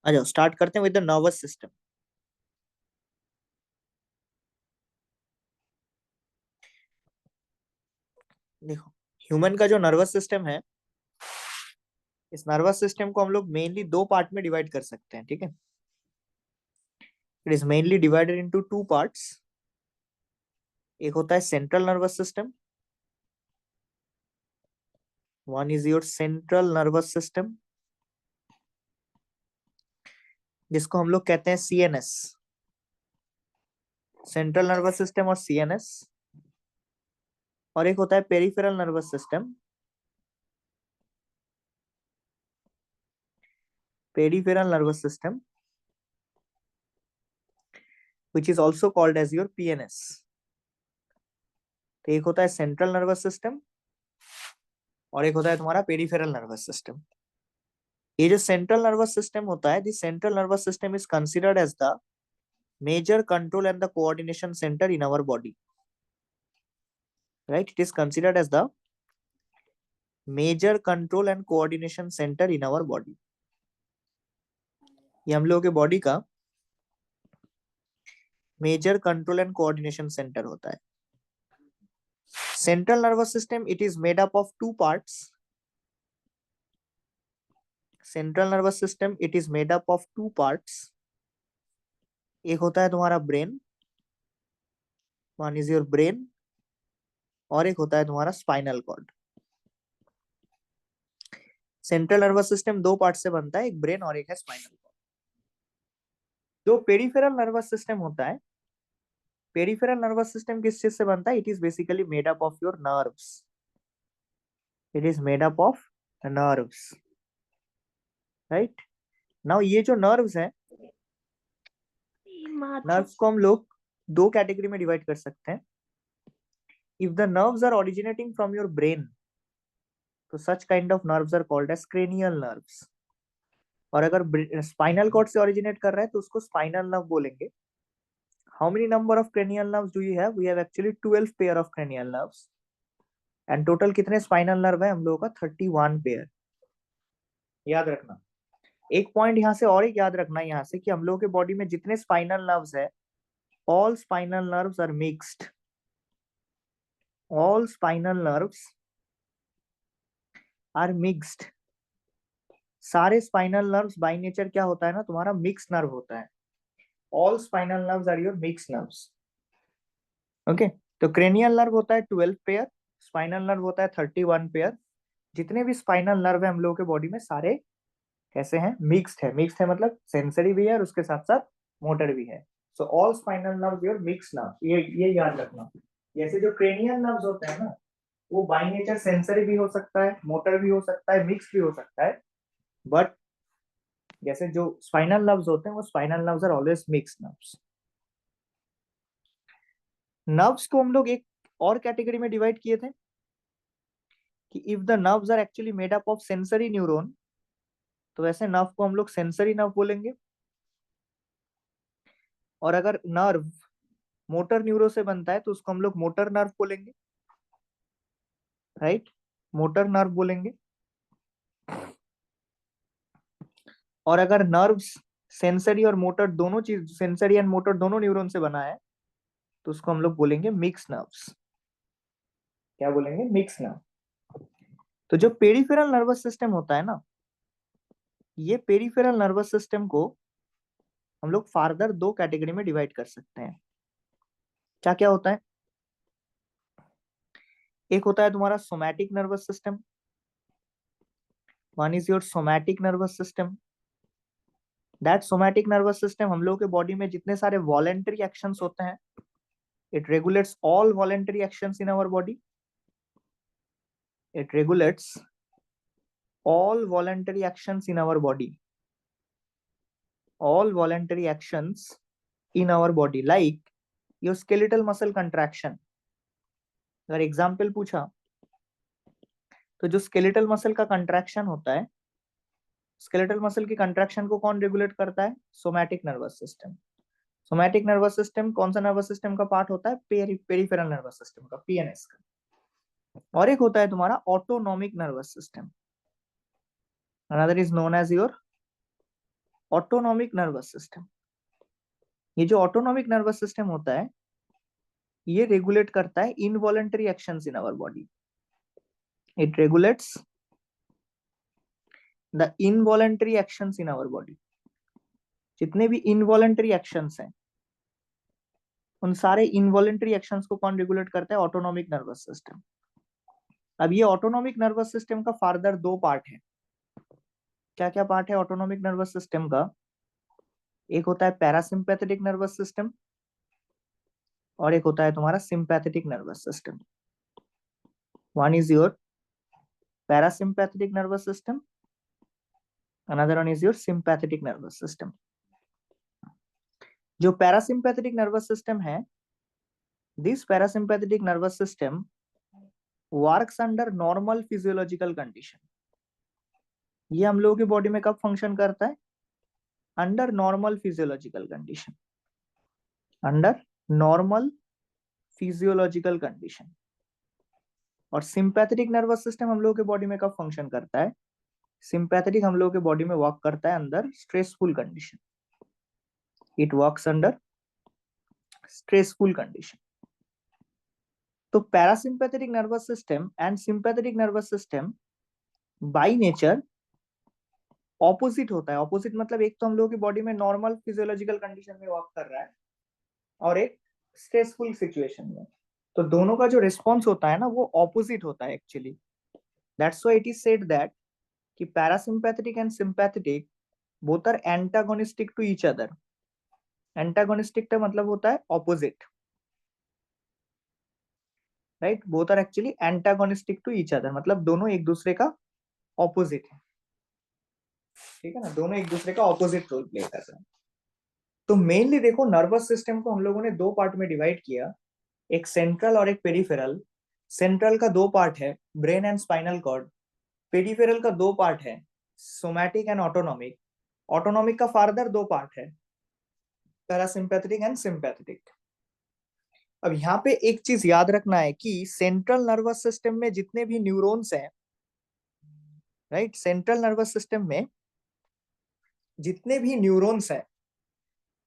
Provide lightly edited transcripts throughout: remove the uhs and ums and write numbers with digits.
आ जाओ स्टार्ट करते हैं विद द नर्वस सिस्टम। देखो, ह्यूमन का जो नर्वस सिस्टम है, इस नर्वस सिस्टम को हम लोग मेनली दो पार्ट में डिवाइड कर सकते हैं, ठीक है। It is mainly divided into two parts. एक होता है central nervous system, one is your central nervous system, जिसको हम लोग कहते हैं सीएनएस, सेंट्रल नर्वस सिस्टम और सीएनएस। और एक होता है peripheral nervous system, peripheral nervous system which is also called as your PNS। तो एक होता है सेंट्रल नर्वस सिस्टम और एक होता है तुम्हारा पेरिफेरल नर्वस सिस्टम। ये जो सेंट्रल नर्वस सिस्टम होता है, this central nervous system is considered as the major control and the coordination centre in our body, right. It is considered as the major control and coordination centre in our body. ये हम लोगों के body का major control and coordination centre होता है। Central nervous system, it is made up of two parts. Central nervous system it is made up of two parts. एक होता है तुम्हारा brain, one is your brain, और एक होता है तुम्हारा spinal cord. Central nervous system दो पार्ट से बनता है, एक ब्रेन और एक है स्पाइनल कॉर्ड। जो पेरिफेरल नर्वस सिस्टम होता है, पेरिफेरल नर्वस सिस्टम किस चीज से बनता है? It is basically made up of your nerves. It is made up of nerves, right. Now ये जो नर्व्स है, नर्व्स को हम लोग दो कैटेगरी में डिवाइड कर सकते हैं। If the nerves are originating from your brain, तो such kind of nerves are called as cranial nerves. और अगर स्पाइनल कॉर्ड से ओरिजिनेट कर रहा है तो उसको स्पाइनल नर्व बोलेंगे। How many number of cranial nerves do you have? We have actually 12 pair of cranial nerves. And total कितने स्पाइनल नर्व है हम लोगों का? 31 पेयर। याद रखना एक पॉइंट यहाँ से, और एक याद रखना यहाँ से कि हम लोगों के बॉडी में जितने स्पाइनल नर्व्स है, all spinal nerves are mixed. All spinal nerves are mixed. सारे स्पाइनल नर्व्स बाय नेचर क्या होता है ना, तुम्हारा मिक्स नर्व होता है। All spinal nerves are your mix nerves. Okay, तो क्रेनियल नर्व होता है 12 पेयर, स्पाइनल नर्व होता है 31 पेयर। जितने भी स्पाइनल नर्व है हम लोगों के बॉडी में, सारे कैसे हैं? मिक्स्ड है। मिक्स्ड है मतलब सेंसरी भी है और उसके साथ साथ मोटर भी है। So all spinal nerves your mixed nerve. ये याद रखना। जैसे जो क्रेनियल नर्व्स होते हैं ना, वो बाय नेचर सेंसरी भी हो सकता है, मोटर भी हो सकता है, मिक्स भी हो सकता है। बट जैसे जो स्पाइनल नर्व्स होते हैं, वो spinal nerves are always mixed nerves. Nerves को हम लोग एक और कैटेगरी में डिवाइड किए थे कि if the nerves are actually made up of sensory neuron, तो वैसे नर्व को हम लोग सेंसरी नर्व बोलेंगे। और अगर नर्व मोटर न्यूरो से बनता है तो उसको हम लोग मोटर नर्व बोलेंगे, राइट। मोटर नर्व बोलेंगे। और अगर नर्व्स सेंसरी और मोटर दोनों चीज, सेंसरी एंड मोटर दोनों न्यूरॉन से बना है, तो उसको हम लोग बोलेंगे मिक्स नर्व्स। क्या बोलेंगे? Mix nerve. तो जो पेरिफेरल नर्वस सिस्टम होता है ना, ये पेरिफेरल नर्वस सिस्टम को हम लोग फार्दर दो कैटेगरी में डिवाइड कर सकते हैं। क्या क्या होता है? एक होता है तुम्हारा somatic nervous system, one is your somatic nervous system. That somatic nervous system हम लोगों के बॉडी में जितने सारे वॉलेंटरी एक्शंस होते हैं, it regulates all voluntary actions in our body. It regulates all voluntary actions in our body, all voluntary actions in our body, like your skeletal muscle contraction। अगर example पूछा तो जो skeletal muscle का contraction होता है, skeletal muscle की contraction को कौन रेगुलेट करता है? Somatic nervous system. Somatic nervous system कौन सा नर्वस सिस्टम का पार्ट होता है? पेरिफेरल नर्वस सिस्टम का, पीएनएस का। और एक होता है तुम्हारा autonomic nervous system, another is known as your autonomic nervous system. ये जो ऑटोनॉमिक नर्वस सिस्टम होता है ये रेगुलेट करता है involuntary actions in our body. It regulates the involuntary actions in our body. जितने भी इनवॉलंटरी एक्शंस हैं उन सारे इनवॉलंटरी एक्शंस को कौन रेगुलेट करता है? Autonomic nervous system. अब ये ऑटोनॉमिक नर्वस सिस्टम का फार्दर दो पार्ट है। क्या क्या पार्ट है ऑटोनॉमिक नर्वस सिस्टम का? एक होता है पैरासिम्पैथेटिक नर्वस सिस्टम और एक होता है तुम्हारा sympathetic nervous system. One is your parasympathetic nervous system, another one is your sympathetic nervous system. जो पैरासिम्पैथेटिक नर्वस सिस्टम है, this parasympathetic nervous system works under normal physiological condition. ये हम लोगों की बॉडी में कब फंक्शन करता है? Under normal physiological condition. Under normal physiological condition. और सिंपैथेटिक नर्वस सिस्टम हम लोगों के बॉडी में कब फंक्शन करता है? सिंपैथेटिक हम लोगों के बॉडी में वर्क करता है अंदर stressful condition. It works under stressful condition. तो parasympathetic nervous system and sympathetic nervous system by nature opposite होता है। ऑपोजिट मतलब एक तो हम लोगों की बॉडी में नॉर्मल फिजियोलॉजिकल कंडीशन में वर्क कर रहा है और एक स्ट्रेसफुल सिचुएशन में। तो दोनों का जो रिस्पॉन्स होता है ना वो ऑपोजिट होता है actually. That's why it is said that कि parasympathetic and sympathetic both are antagonistic to each other. Antagonistic का मतलब होता है opposite, right? Both are actually antagonistic to each other, मतलब दोनों एक दूसरे का ऑपोजिट है। ठीक है ना, दोनों एक दूसरे का ऑपोजिट रोल प्ले कर रहे हैं। तो मेनली देखो नर्वस सिस्टम को हम लोगों ने दो पार्ट में डिवाइड किया, एक सेंट्रल और एक पेरिफेरल। सेंट्रल का दो पार्ट है, brain and spinal cord. Peripheral का दो पार्ट है, सोमैटिक एंड ऑटोनॉमिक। ऑटोनॉमिक का फार्दर दो पार्ट है, पैरासिम्पैथेटिक एंड सिंपैथेटिक। अब यहाँ पे एक चीज याद रखना है कि सेंट्रल नर्वस सिस्टम में जितने भी न्यूरॉन्स हैं, राइट, सेंट्रल नर्वस सिस्टम में जितने भी न्यूरॉन्स हैं,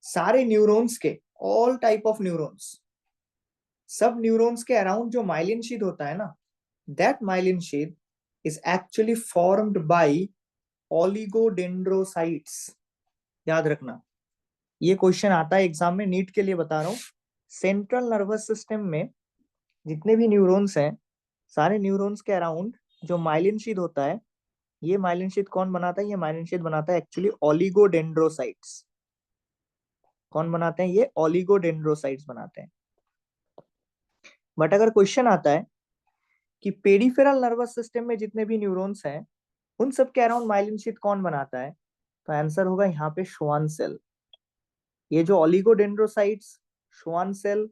सारे न्यूरॉन्स के, ऑल टाइप ऑफ न्यूरॉन्स, सब न्यूरॉन्स के अराउंड जो माइलिन शीथ होता है ना, that myelin sheath is actually formed by oligodendrocytes. याद रखना, ये क्वेश्चन आता है एग्जाम में, नीट के लिए बता रहा हूं। सेंट्रल नर्वस सिस्टम में जितने भी न्यूरॉन्स हैं, सारे न्यूरॉन्स के अराउंड जो माइलिन शीथ होता है, ये माइलिन शीथ कौन बनाता है? ये माइलिन शीथ बनाता है एक्चुअली ओलिगोडेंड्रोसाइट्स। कौन बनाते हैं? ये ओलिगोडेंड्रोसाइट्स बनाते हैं। बट अगर क्वेश्चन आता है कि पेरिफेरल नर्वस सिस्टम में जितने भी न्यूरॉन्स हैं उन सब के अराउंड माइलिन शीथ कौन बनाता है? तो आंसर होगा यहाँ पे श्वान सेल। ये जो oligodendrocytes, Schwann cell,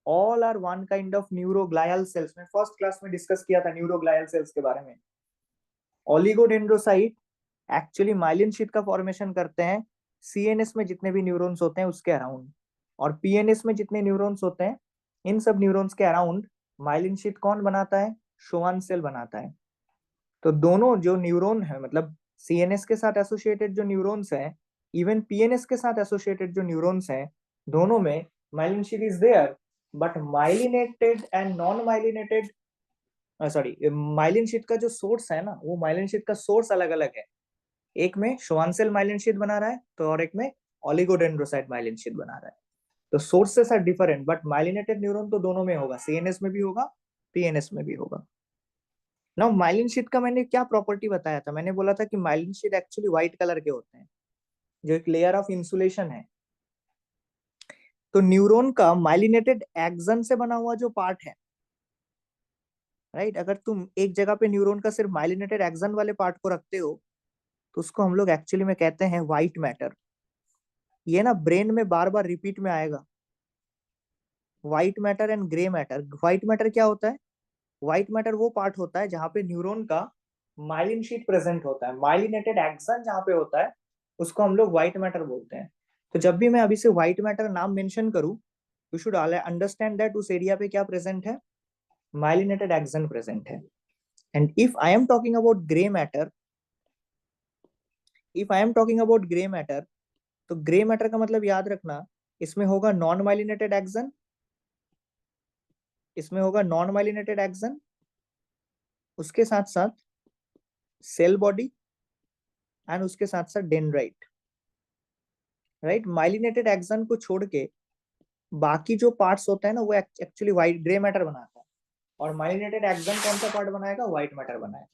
all are one kind of neuroglial cells. में फर्स्ट क्लास में डिस्कस किया था न्यूरोग्लायल सेल्स के बारे में। ओलिगोडेंड्रोसाइट एक्चुअली माइलिन शीथ का फॉर्मेशन करते हैं सीएनएस में जितने भी न्यूरॉन्स होते हैं उसके अराउंड, और पीएनएस में जितने न्यूरॉन्स होते हैं इन सब न्यूरॉन्स के अराउंड माइलिन शीथ कौन बनाता है? श्वान सेल बनाता है। तो दोनों जो न्यूरॉन है, मतलब सीएनएस के साथ एसोसिएटेड जो न्यूरॉन्स हैं, इवन पीएनएस के साथ एसोसिएटेड जो न्यूरॉन्स हैं, दोनों में myelin sheath is there. But myelinated and non myelinated, sorry, myelin sheath का जो सोर्स है ना, वो माइलिन शीथ का सोर्स अलग अलग है। एक में श्वान सेल माइलिन शीथ बना रहा है तो और एक में ओलिगोडेंड्रोसाइट माइलिन शीथ बना रहा है। तो sources are different, but myelinated neuron तो दोनों में होगा, सीएनएस में भी होगा, पीएनएस में भी होगा। नाउ माइलिन शीथ का मैंने क्या प्रॉपर्टी बताया था? मैंने बोला था कि myelin sheath actually white colour के होते हैं, जो एक लेयर ऑफ इंसुलेशन है। तो न्यूरॉन का माइलिनेटेड एक्सन से बना हुआ जो पार्ट है, राइट, अगर तुम एक जगह पे न्यूरॉन का सिर्फ माइलिनेटेड एक्सन वाले पार्ट को रखते हो तो उसको हम लोग एक्चुअली में कहते हैं व्हाइट मैटर। ये ना ब्रेन में बार बार रिपीट में आएगा, white matter and grey matter. White matter क्या होता है? व्हाइट मैटर वो पार्ट होता है जहां पे न्यूरॉन का माइलिन शीट प्रेजेंट होता है, माइलिनेटेड एक्सन जहां पे होता है उसको हम लोग व्हाइट मैटर बोलते हैं। तो जब भी मैं अभी से व्हाइट मैटर नाम मेंशन करूं, यू शुड अंडरस्टैंड दैट उस एरिया पे क्या प्रेजेंट है? माइलिनेटेड एक्सन प्रेजेंट है। And if I am talking about grey matter, if I am talking about grey matter, तो ग्रे मैटर का मतलब याद रखना, इसमें होगा नॉन माइलिनेटेड एक्सन, इसमें होगा नॉन माइलिनेटेड एक्सन, उसके साथ साथ सेल बॉडी एंड उसके साथ साथ डेंड्राइट। राइट, माइलिनेटेड एक्सन को छोड़ के बाकी जो पार्ट्स होते हैं ना, वो एक्चुअली व्हाइट ग्रे मैटर बनाता है, और माइलिनेटेड एक्सन कौन सा पार्ट बनाएगा? व्हाइट मैटर बनाएगा।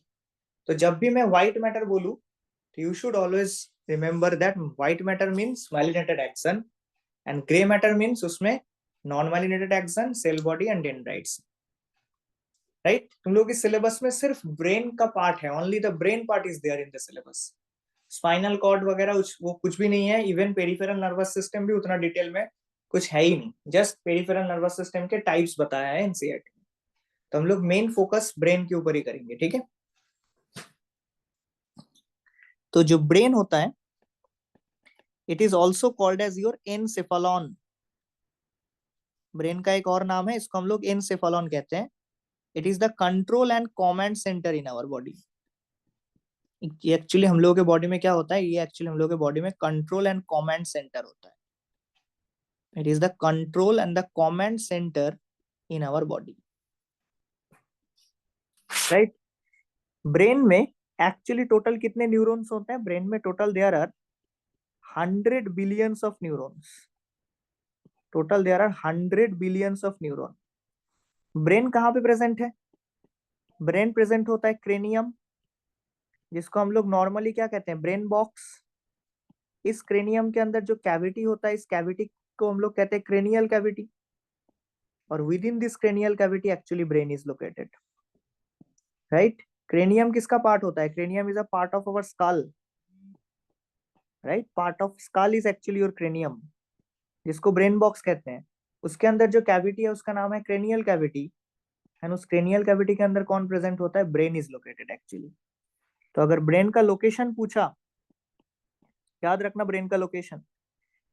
तो जब भी मैं व्हाइट मैटर बोलूं, तो you should always remember that white matter means myelinated axon and grey matter means उसमें non myelinated axon, cell body and dendrites. Right, तुम लोग इस सिलेबस में सिर्फ ब्रेन का पार्ट है, only the brain part is there in the syllabus. Spinal cord वगैरह वो कुछ भी नहीं है, इवन पेरिफेरल नर्वस सिस्टम भी उतना डिटेल में कुछ है ही नहीं, जस्ट पेरिफेरल नर्वस सिस्टम के टाइप्स बताया है एनसीईआरटी में। तो हम लोग मेन फोकस ब्रेन के ऊपर ही करेंगे, ठीक है। तो जो ब्रेन होता है, it is also called as your encephalon. Brain का एक और नाम है, इसको हम लोग एनसेफेलॉन कहते हैं। It is the control and command centre in our body. ये एक्चुअली हम लोगों के बॉडी में क्या होता है, ये एक्चुअली हम लोगों के बॉडी में कंट्रोल एंड कमांड सेंटर होता है। It is the control and the command centre in our body. Right, brain में एक्चुअली टोटल कितने न्यूरॉन्स होते हैं? ब्रेन में total there are 100 billions of neurons. Total there are 100 billions of neuron. Brain कहाँ पे present है? Brain present होता है क्रेनियम, जिसको हम लोग नॉर्मली क्या कहते हैं? Brain box. इस क्रेनियम के अंदर जो कैविटी होता है, इस कैविटी को हम लोग कहते हैं क्रेनियल कैविटी, और within this cranial cavity actually brain is located. Right, cranium किसका पार्ट होता है? Cranium is a part of our skull. Right, part of skull is actually your cranium, जिसको ब्रेन बॉक्स कहते हैं। उसके अंदर जो कैविटी है उसका नाम है क्रेनियल कैविटी, एंड उस क्रेनियल कैविटी के अंदर कौन प्रेजेंट होता है? Brain is located actually. तो अगर ब्रेन का लोकेशन पूछा, याद रखना ब्रेन का location,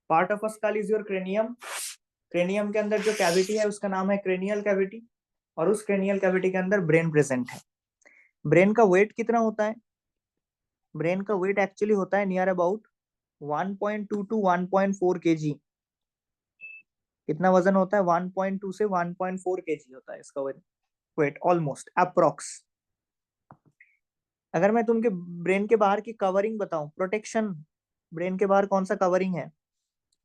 part of a skull is your cranium. Cranium के अंदर जो कैविटी है उसका नाम है क्रेनियल कैविटी, और उस क्रेनियल कैविटी के अंदर ब्रेन प्रेजेंट है। ब्रेन का वेट कितना होता है? ब्रेन का वेट एक्चुअली होता है नियर अबाउट 1.2 टू 1.4 केजी। कितना वजन होता है? 1.2 से 1.4 केजी होता है इसका वेट ऑलमोस्ट अप्रोक्स। अगर मैं तुमके ब्रेन के बाहर की कवरिंग बताऊं, प्रोटेक्शन, ब्रेन के बाहर कौन सा कवरिंग है?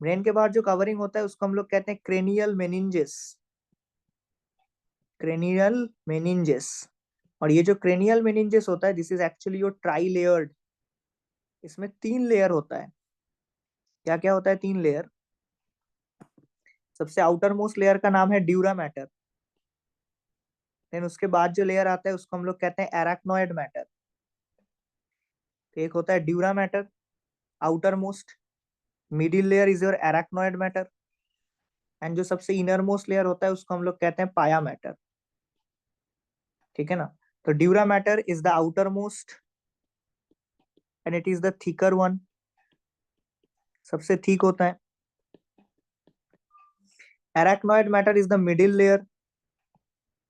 ब्रेन के बाहर जो कवरिंग होता है उसको हम लोग कहते हैं क्रेनियल मेनिंजेस। Cranial meninges. और ये जो क्रेनियल मेनिंजेस होता है, this is actually your try layered. इसमें 3 लेयर होता है। क्या क्या होता है? 3 लेयर। सबसे आउटर मोस्ट लेयर का नाम है ड्यूरा मैटर। देन उसके बाद जो लेयर आता है उसको हम लोग कहते हैं एराक्नोइड मैटर। तो एक होता है dura mater, outermost, middle layer is your arachnoid mater, and जो सबसे इनर मोस्ट लेयर होता है उसको हम लोग कहते हैं पाया मैटर। ठीक है ना? तो dura mater is the outermost and it is the thicker one, सबसे थिक होता है। Arachnoid mater is the middle layer,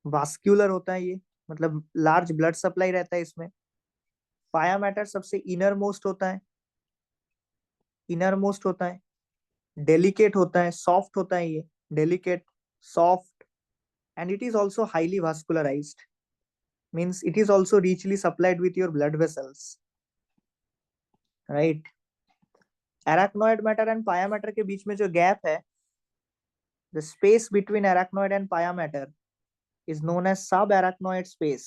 vascular होता है ये, मतलब लार्ज ब्लड सप्लाई रहता है इसमें। पाया मैटर सबसे इनर मोस्ट होता है, इनर मोस्ट होता है, डेलिकेट होता है, सॉफ्ट होता है ये, delicate, soft, and it is also highly vascularized, means it is also richly supplied with your blood vessels. Right, arachnoid mater and pia mater के बीच में जो गैप है, the space between arachnoid and pia mater is known as subarachnoid space.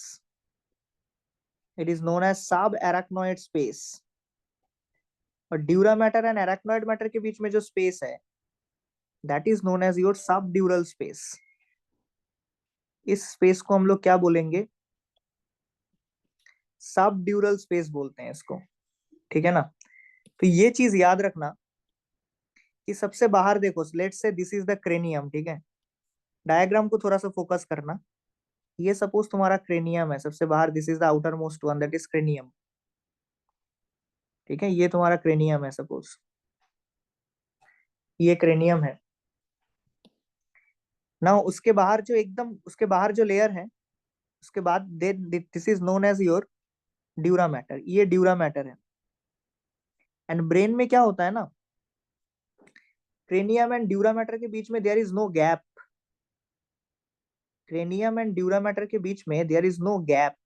It is known as subarachnoid space. और dura mater and arachnoid mater के बीच में जो स्पेस है, that is known as your subdural space. इस space को हम लोग क्या बोलेंगे? सबड्यूरल स्पेस बोलते हैं इसको। ठीक है ना? तो ये चीज याद रखना कि सबसे बाहर देखो, let's say this is the cranium. ठीक है, डायग्राम को थोड़ा सा फोकस करना। ये सपोज तुम्हारा क्रेनियम है, सबसे बाहर this is the outermost one, that is cranium. ठीक है, ये तुम्हारा क्रेनियम है सपोज, ये क्रेनियम है ना। उसके बाहर जो एकदम उसके बाहर जो लेयर है, उसके बाद this is known as your dura mater. ये ड्यूरा मैटर है। एंड ब्रेन में क्या होता है ना, क्रेनियम एंड ड्यूरा मैटर के बीच में there is no gap. Cranium and dura mater के बीच में देयर इज नो गैप।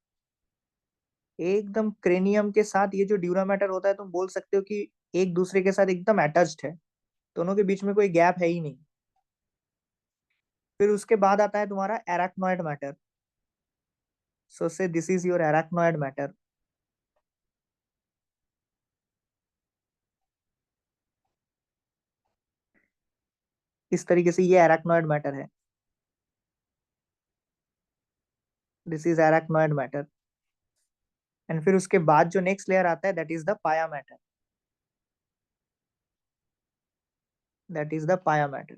एकदम क्रेनियम के साथ ये जो ड्यूरा मैटर होता है, तुम बोल सकते हो कि एक दूसरे के साथ एकदम अटैच्ड है, दोनों के बीच में कोई गैप है ही नहीं। फिर उसके बाद आता है तुम्हारा एराक्नोइड mater. So say this is your arachnoid mater. इस तरीके से ये एराक्नोइड मैटर है। This is arachnoid mater. And फिर उसके बाद जो नेक्स्ट लेयर आता है that is the pia mater. That is the pia mater.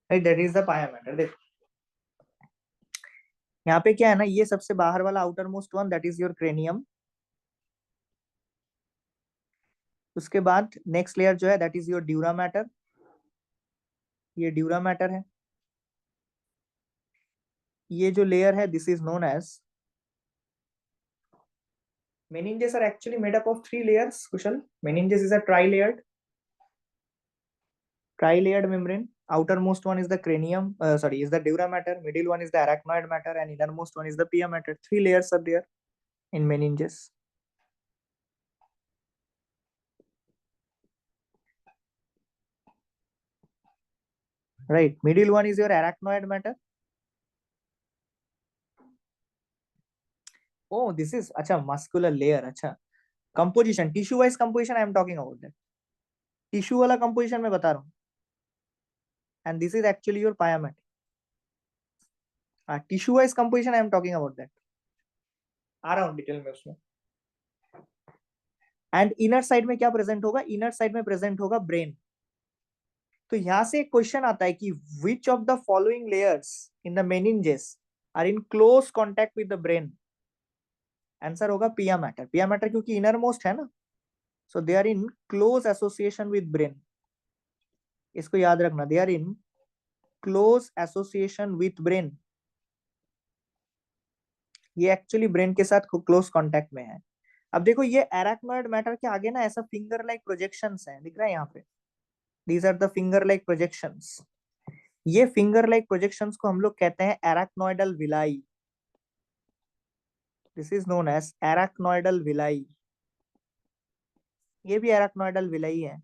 That is the pia mater. देखो यहाँ पे क्या है ना, ये सबसे बाहर वाला outermost one that is your cranium. उसके बाद नेक्स्ट लेयर जो है that is your dura mater. ये ड्यूरा मैटर है। ये जो लेयर है this is known as meninges are actually made up of three layers, Kushal. Meninges is a tri-layered membrane. Outermost one is the cranium, sorry, is the dura mater. Middle one is the arachnoid matter, and innermost one is the pia mater. Three layers are there in meninges. Right. Middle one is your arachnoid matter. Oh, this is acha muscular layer. Acha composition, tissue wise composition. I am talking about that. Tissue वाला composition मैं बता रहा हूँ. And this is actually your pia mater. Tissue wise composition I am talking about that. आ रहा हूँ detail में उसमें. And inner side में क्या प्रेजेंट होगा? इनर साइड में प्रेजेंट होगा ब्रेन. तो यहां से एक क्वेश्चन आता है कि which of the following layers in the meninges are in close contact with the brain? Answer होगा पिया मैटर. पिया मैटर क्योंकि इनर मोस्ट है ना, so they are in close association with brain. इसको याद रखना, they are in close association with brain. ये actually brain के साथ क्लोज कॉन्टैक्ट में है. अब देखो ये एराक्नोइड मैटर के आगे ना ऐसा फिंगर लाइक प्रोजेक्शंस है, दिख रहा है यहाँ पे. These are the finger like projections. ये फिंगर लाइक प्रोजेक्शंस को हम लोग कहते हैं arachnoidal villi. This is known as arachnoidal villi. ये भी एराक्नोइडल विलाई है.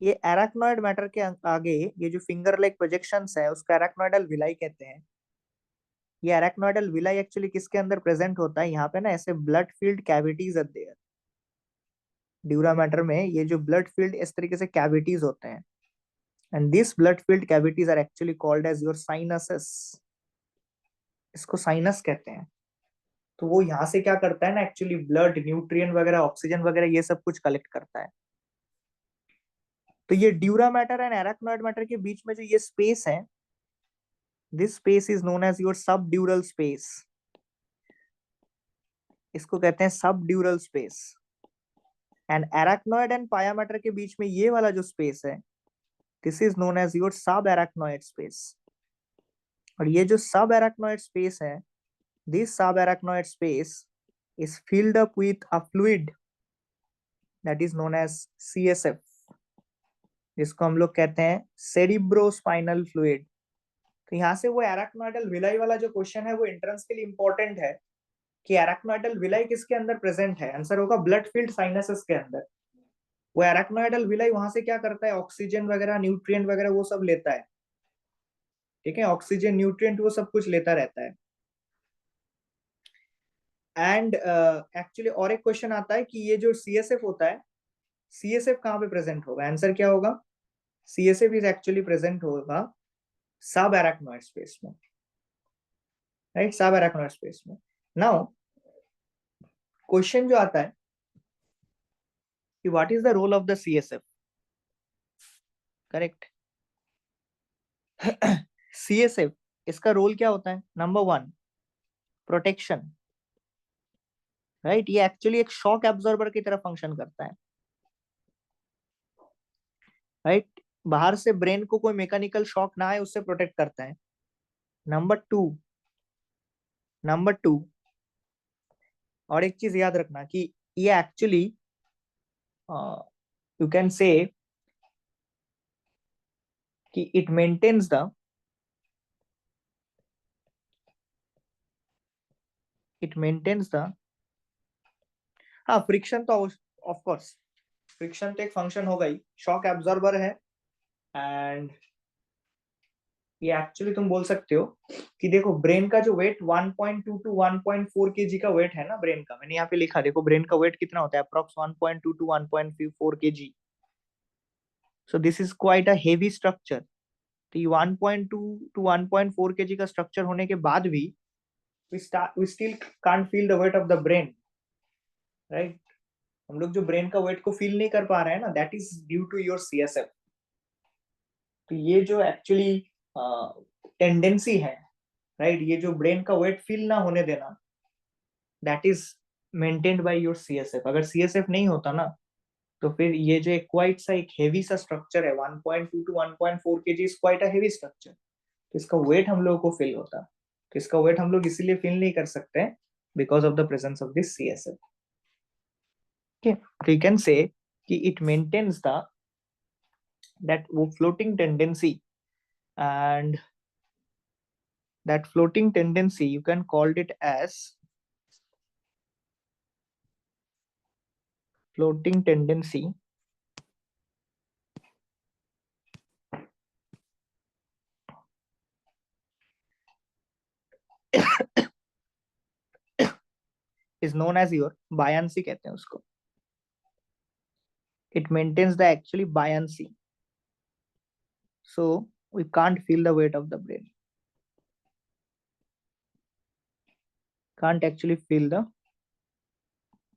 ये एराक्नोइड मैटर के आगे ये जो फिंगर लाइक प्रोजेक्शंस है उसको एराक्नोइडल विलाई कहते हैं. ये एराक्नोइडल विलाई एक्चुअली किसके अंदर प्रेजेंट होता है? यहाँ पे ना ऐसे blood filled cavities are there. Dura mater में ये जो ब्लड फील्ड इस तरीके से कैविटीज होते हैं. And this blood filled cavities are actually called as your sinuses. इसको साइनस कहते हैं. तो वो यहाँ से क्या करता है ना, एक्चुअली ब्लड, न्यूट्रिएंट वगैरह, ऑक्सीजन वगैरह ये सब कुछ कलेक्ट करता है. तो ये dura mater and arachnoid mater के बीच में जो ये स्पेस है, this space is known as your subdural space. इसको कहते हैं subdural space. And arachnoid and pia mater के बीच में ये वाला जो स्पेस है this is known as your subarachnoid space. और ये जो सब एराक्नोइड स्पेस है, दिस सब एराक्नोइड space is filled up with a fluid that is known as CSF, जिसको हम लोग कहते हैं सेरिब्रोस्पाइनल फ्लूइड. तो यहाँ से वो एराक्नोइडल विलाई वाला जो क्वेश्चन है वो एंट्रेंस के लिए इंपॉर्टेंट है कि एराक्नोइडल विलाई किसके अंदर प्रेजेंट है. आंसर होगा ब्लड फील्ड साइनसेस के अंदर. वो एराक्नोइडल विलाई वहां से क्या करता है, ऑक्सीजन वगैरह, न्यूट्रिएंट वगैरह वो सब लेता है. ठीक है, ऑक्सीजन, न्यूट्रिएंट वो सब कुछ लेता रहता है. एंड एक्चुअली और एक क्वेश्चन आता है कि ये जो सीएसएफ होता है, सीएसएफ कहाँ पे प्रेजेंट होगा? आंसर क्या होगा? सीएसएफ इज एक्चुअली प्रेजेंट होगा सब एराक्नोइड स्पेस में. राइट, सब एराक्नोइड स्पेस में. नाउ क्वेश्चन जो आता है कि what is the role of the CSF? Correct. CSF, इसका रोल क्या होता है? Number one, protection. राइट, ये एक्चुअली एक शॉक एब्जॉर्बर की तरह फंक्शन करता है. राइट, बाहर से ब्रेन को कोई मैकेनिकल शॉक ना आए उससे प्रोटेक्ट करता है. नंबर टू, नंबर 2, और एक चीज याद रखना कि ये एक्चुअली यू कैन से कि इट मेंटेन्स द हाँ, फ्रिक्शन तो ऑफ कोर्स, फ्रिक्शन तो एक फंक्शन होगा ही, शॉक एब्जॉर्बर है। एंड ये एक्चुअली तुम बोल सकते हो कि देखो ब्रेन का जो वेट 1.2 टू 1.4 केजी का वेट है ना ब्रेन का, मैंने यहाँ पे लिखा, देखो ब्रेन का वेट कितना होता है, approx 1.2 to 1.4 kg. So this is quite a heavy structure. तो ये 1.2 टू 1.4 केजी का स्ट्रक्चर होने के बाद भी we still can't feel the weight of the brain, right. हम लोग जो ब्रेन का वेट को फील नहीं कर पा रहे हैं ना, that is due to your CSF. तो ये जो एक्चुअली टेंडेंसी है, राइट, ये जो ब्रेन का वेट फील ना होने देना, that is maintained by your CSF. अगर सीएसएफ नहीं होता ना, तो फिर ये जो एक क्वाइट सा एक हेवी सा स्ट्रक्चर है, 1.2 to 1.4 kg is quite a heavy structure. तो इसका वेट हम लोगों को फील होता, तो इसका वेट हम लोग इसीलिए फील नहीं कर सकते because of the presence of this CSF. Okay, तो यू कैन से कि it maintains the that floating tendency, and that floating tendency you can call it as floating tendency is known as your buoyancy कहते हैं उसको। it maintains the actually buoyancy, so we can't feel the weight of the brain, can't actually feel the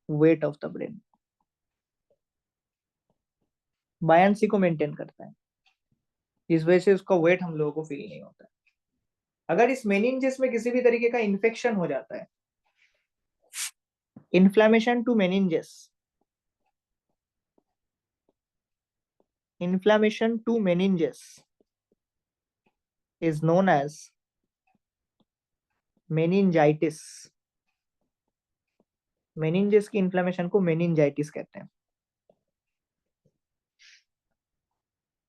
weight of the brain। buoyancy को maintain करता है, इस वजह से उसका वेट हम लोगों को फील नहीं होता है। अगर इस मेनिंजेस में किसी भी तरीके का इन्फेक्शन हो जाता है, inflammation to meninges, inflammation to meninges is known as meningitis। meninges की इन्फ्लेमेशन को meningitis कहते हैं।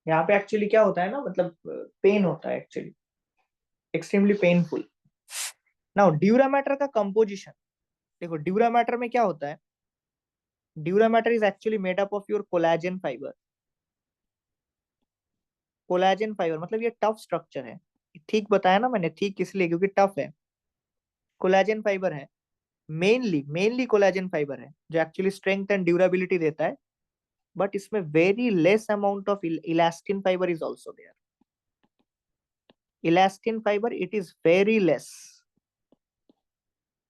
यहाँ पे एक्चुअली क्या होता है ना, मतलब पेन होता है actually, extremely painful. Now dura mater का कंपोजिशन देखो, ड्यूरा मैटर में क्या होता है, dura mater is actually made up of your collagen fiber. Collagen fibre मतलब ये टफ स्ट्रक्चर है, ठीक बताया ना मैंने, ठीक इसलिए क्योंकि टफ है। कोलाजन फाइबर है, मेनली कोलाजन फाइबर है जो एक्चुअली स्ट्रेंथ एंड ड्यूरेबिलिटी देता है, बट इसमें very less amount of elastin fiber is also there. Elastin fiber it is very less.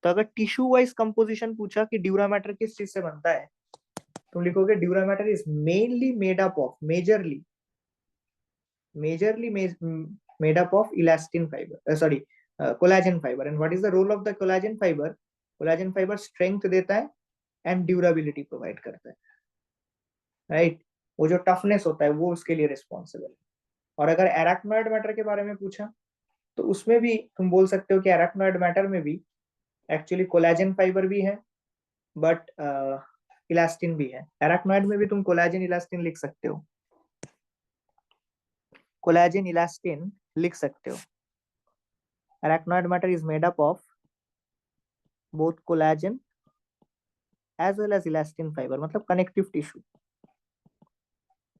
तो अगर टिश्यू वाइज कंपोजिशन पूछा कि ड्यूरा मैटर किस चीज से बनता है, तुम लिखोगे dura mater is mainly made up of majorly made up of elastin fiber, sorry collagen fiber. And what is the role of the collagen fiber? Collagen fiber strength देता है एंड ड्यूरेबिलिटी प्रोवाइड करता है, right. वो जो toughness होता है वो उसके लिए रिस्पॉन्सिबल है। और अगर एराक्नोइड मैटर के बारे में पूछा, तो उसमें भी तुम बोल सकते हो कि एराक्नोइड मैटर में भी एक्चुअली कोलाजन फाइबर भी है, बट इलास्टिन भी है। एराक्नोइड में भी तुम कोलाजन इलास्टिन लिख सकते हो, कोलाजन इलास्टिन लिख सकते हो। Arachnoid mater is made up of both collagen as well as elastin fiber, मतलब connective tissue.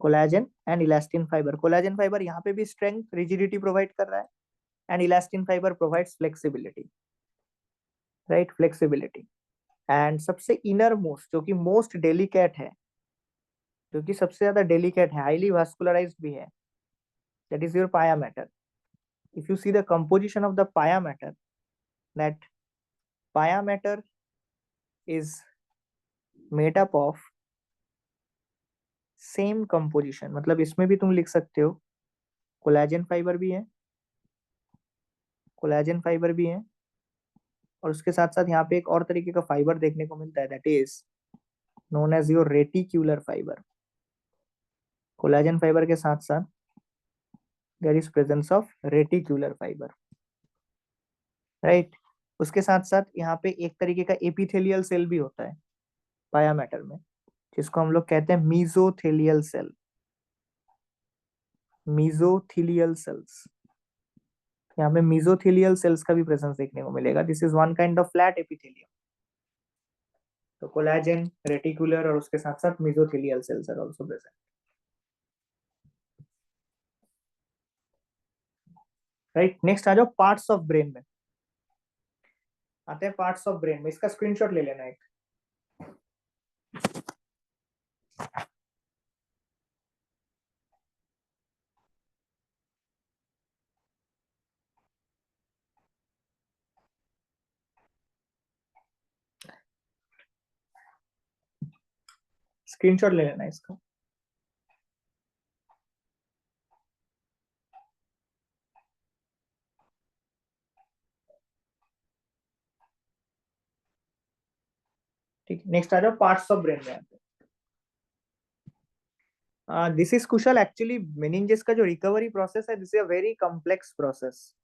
Collagen and elastin fiber, collagen fiber यहाँ पे भी स्ट्रेंथ रिजिडिटी प्रोवाइड कर रहा है, and elastin fiber provides flexibility, right, flexibility. And सबसे innermost जो कि मोस्ट डेलिकेट है, जो कि सबसे ज्यादा डेलिकेट है, हाईली वास्कुलराइज्ड भी है, दैट इज योर पाया matter. If you see the composition of the pia mater, that पाया matter is made up of same composition, मतलब इसमें भी तुम लिख सकते हो कोलाजन फाइबर भी है, कोलाजन फाइबर भी है, और उसके साथ साथ यहाँ पे एक और तरीके का फाइबर देखने को मिलता है, that is known as your reticular fiber. Collagen fiber के साथ साथ there is presence of reticular fiber, right. उसके साथ साथ यहाँ पे एक तरीके का एपिथेलियल सेल भी होता है पाया मैटर में, जिसको हम लोग कहते हैं मीजोथेलियल सेल, मीजोथेलियल सेल्स। यहाँ पे मीजोथेलियल सेल्स का भी प्रेजेंस देखने को मिलेगा। This is one kind of flat epithelium. तो कोलेजन, रेटिकुलर और उसके साथ साथ mesothelial cells are also present. Right, next आ जाओ पार्ट्स ऑफ ब्रेन में। आते हैं पार्ट्स ऑफ ब्रेन में, इसका स्क्रीनशॉट ले लेना एक। स्क्रीनशॉट ले लेना इसका। ठीक है, नेक्स्ट आ जाओ पार्ट्स ऑफ ब्रेन में। This is crucial, actually meninges का जो रिकवरी प्रोसेस है, this is a very complex process.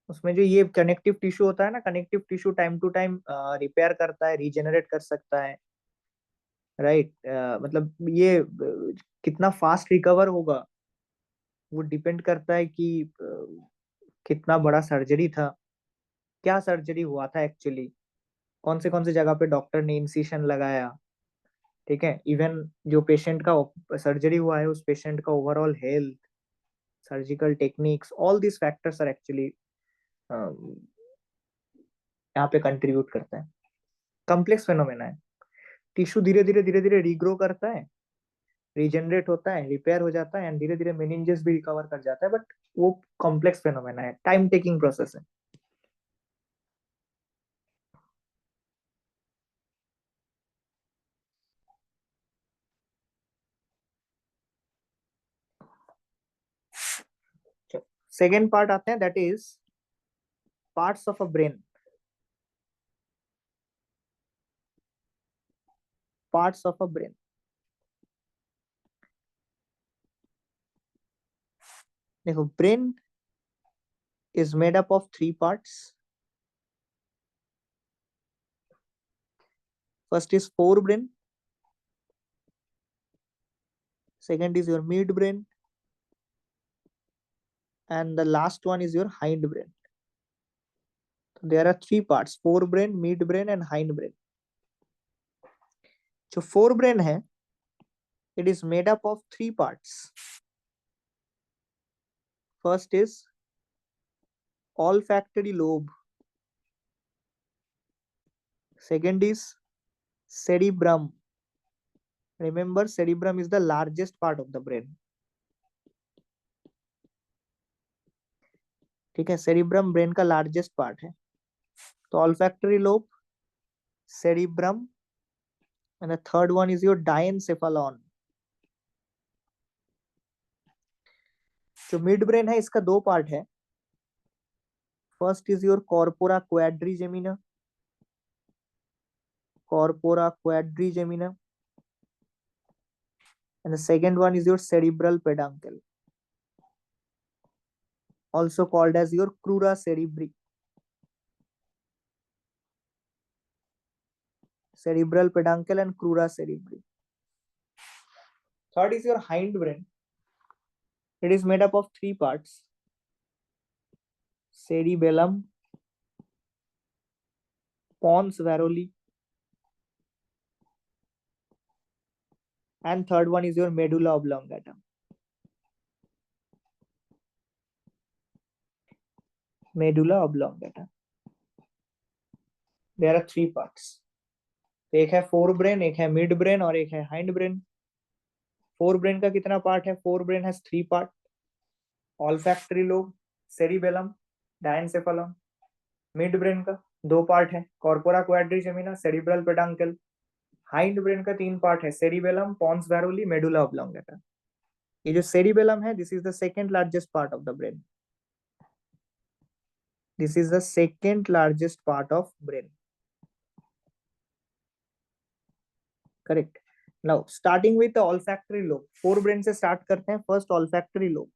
उसमें जो ये कनेक्टिव टिश्यू होता है ना, connective tissue time to time repair करता है, रीजेनरेट कर सकता है। राइट, मतलब ये कितना फास्ट रिकवर होगा वो डिपेंड करता है कि कितना बड़ा सर्जरी था, क्या सर्जरी हुआ था एक्चुअली, कौन से जगह पे डॉक्टर ने इंसिशन लगाया। ठीक है, इवन जो पेशेंट का सर्जरी हुआ है उस पेशेंट का overall health, surgical techniques, all this factors are actually यहाँ पे कंट्रीब्यूट करते हैं। कॉम्प्लेक्स फेनोमेना है। टिश्यू धीरे धीरे रीग्रो करता है, रीजनरेट होता है, रिपेयर हो जाता है एंड धीरे धीरे मेनिंजेस भी रिकवर कर जाता है, बट वो कॉम्प्लेक्स फेनोमेना है, टाइम टेकिंग प्रोसेस है। सेकेंड पार्ट आते हैं, that is parts of a brain. Parts of a brain, देखो brain is made up of three parts. First is forebrain, second is your midbrain, and the last one is your hindbrain. So there are three parts: forebrain, midbrain, and hindbrain. जो forebrain है, it is made up of three parts. First is olfactory lobe. Second is cerebrum. Remember, cerebrum is the largest part of the brain. ठीक है, cerebrum brain का largest part है। तो olfactory lobe, cerebrum, and the third one is your diencephalon. जो mid brain है इसका दो part है। First is your corpora quadrigemina, corpora quadrigemina, and the second one is your cerebral peduncle, also called as your crura cerebri. Cerebral peduncle and crura cerebri. Third is your hindbrain. It is made up of three parts: cerebellum, pons varoli, and third one is your medulla oblongata. Medulla oblongata. There are three parts. एक है fore brain, एक है mid brain और एक है hind brain. Fore brain का कितना part है? Forebrain has three part: olfactory lobe, cerebellum, diencephalon. Mid brain का दो पार्ट है: corpora quadrigemina, cerebral peduncle. Hindbrain का तीन पार्ट है: cerebellum, pons varolii, medulla oblongata. ये जो सेरिबेलम है, this is the second largest part of the brain. This is the second largest part of brain. Correct. Now starting with the olfactory lobe, forebrain से start करते हैं। First olfactory lobe.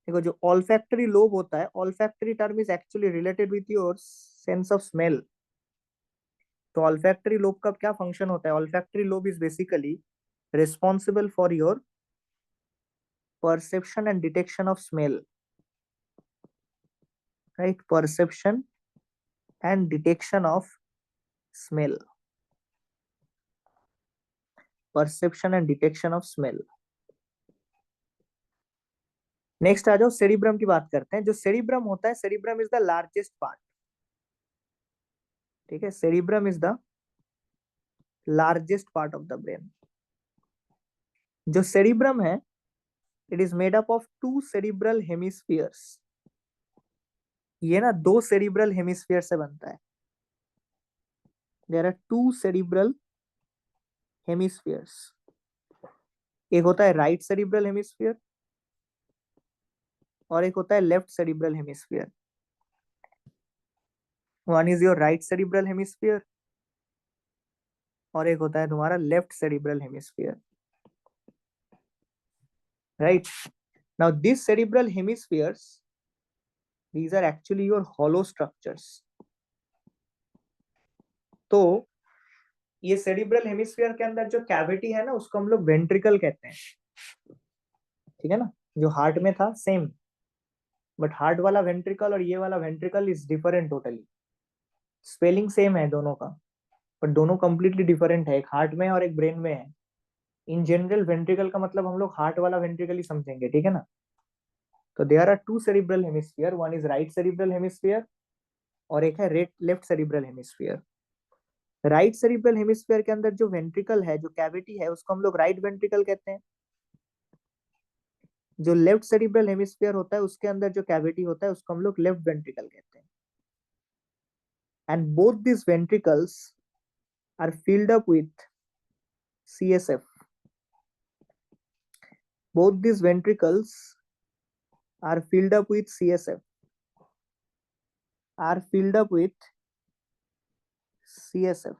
देखो जो olfactory lobe होता है, olfactory term is actually related with your sense of smell. तो olfactory lobe का क्या फंक्शन होता है? Olfactory lobe is basically responsible for your perception and detection of smell, right? Perception and detection of smell. Perception and detection of smell. Next आ जाओ, cerebrum की बात करते हैं। जो सेरिब्रम होता है, cerebrum is the largest part, ठीक है? Cerebrum is the largest part of the brain. जो सेरिब्रम है, it is made up of two cerebral hemispheres. ये ना दो सेरिब्रल हेमिस्फीयर से बनता है। There are two cerebral hemispheres. एक होता है राइट सेरिब्रल हेमिस्फीयर और एक होता है left cerebral hemisphere. One is your right cerebral hemisphere और एक होता है तुम्हारा left cerebral hemisphere, right? Now this cerebral hemispheres, these are actually your hollow structures. तो ये सेरिब्रल हेमिस्फीयर के अंदर जो कैविटी है ना, उसको हम लोग वेंट्रिकल कहते हैं, ठीक है ना? जो हार्ट में था सेम, बट हार्ट वाला वेंट्रिकल और ये वाला ventricle is different totally. Spelling same है दोनों का, बट दोनों कंप्लीटली डिफरेंट है। एक हार्ट में और एक ब्रेन में है। इन जनरल वेंट्रिकल का मतलब हम लोग हार्ट वाला वेंट्रिकल ही समझेंगे, ठीक है ना? तो there are two cerebral hemisphere, one is right cerebral hemisphere और एक है left cerebral hemisphere. Right cerebral hemisphere के अंदर जो वेंट्रिकल है, जो कैविटी है, उसको हम लोग राइट वेंट्रिकल कहते हैं। जो लेफ्ट सेरिब्रल हेमिस्फीयर होता है, उसके अंदर जो कैविटी होता है, उसको हम लोग लेफ्ट वेंट्रिकल कहते हैं। And both this ventricles are filled up with CSF. Both these ventricles are filled up with CSF. Are filled up with CSF.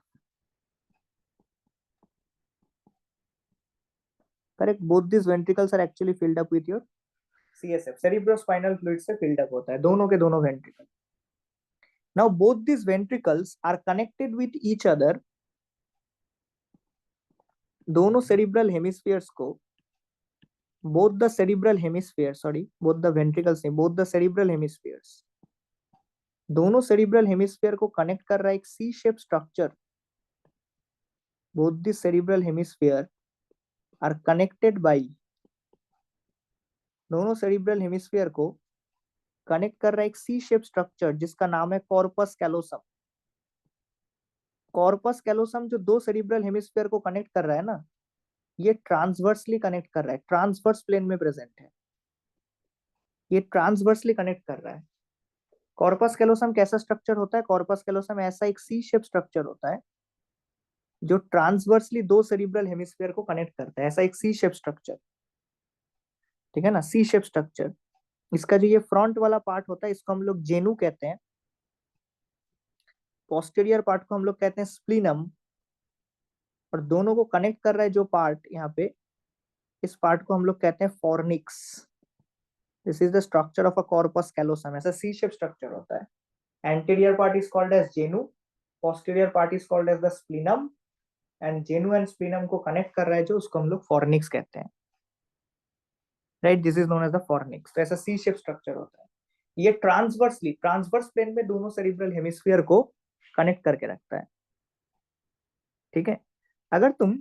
Correct. Both these ventricles are actually filled up with your CSF. Cerebrospinal fluid से filled up होता है दोनों के दोनों ventricle. Now both these ventricles are connected with each other. दोनों cerebral hemispheres को, both the cerebral hemispheres, sorry, both the ventricles नहीं, both the cerebral hemispheres, दोनों cerebral hemisphere को connect कर रहा है एक C-shaped structure. Both the cerebral hemisphere are connected by, दोनों सेरिब्रल हेमिस्फीयर को कनेक्ट कर रहा है एक सी शेप स्ट्रक्चर जिसका नाम है कॉर्पस कैलोसम। कॉर्पस कैलोसम जो दो सेरिब्रल हेमिस्फीयर को कनेक्ट कर रहा है ना, ये ट्रांसवर्सली कनेक्ट कर रहा है, ट्रांसवर्स प्लेन में प्रेजेंट है, ये ट्रांसवर्सली कनेक्ट कर रहा है। कॉर्पस कैलोसम कैसा स्ट्रक्चर होता है? कॉर्पस कैलोसम ऐसा एक सी शेप स्ट्रक्चर होता है जो ट्रांसवर्सली दो सेरिब्रल हेमिस्फीयर को कनेक्ट करता है, ऐसा एक सी शेप स्ट्रक्चर, ठीक है ना? सी शेप स्ट्रक्चर। इसका जो ये फ्रंट वाला पार्ट होता है, इसको हम लोग जेनू कहते हैं। पोस्टीरियर पार्ट को हम लोग कहते हैं स्प्लीनम। और दोनों को कनेक्ट कर रहा है जो पार्ट यहाँ पे, इस पार्ट को हम लोग कहते हैं fornix. This is the structure of a corpus callosum. ऐसा सी शेप स्ट्रक्चर होता है। Anterior part is called as genu, posterior part is called as the splenium, and genu and splenium को कनेक्ट कर रहा है जो, उसको हम लोग फॉर्निक्स कहते हैं, right? This is known as the fornix. तो ऐसा सी शेप स्ट्रक्चर होता है। ये ट्रांसवर्सली, ट्रांसवर्स प्लेन में दोनों सेरिब्रल हेमिस्फीयर को कनेक्ट करके रखता है, ठीक है? अगर तुम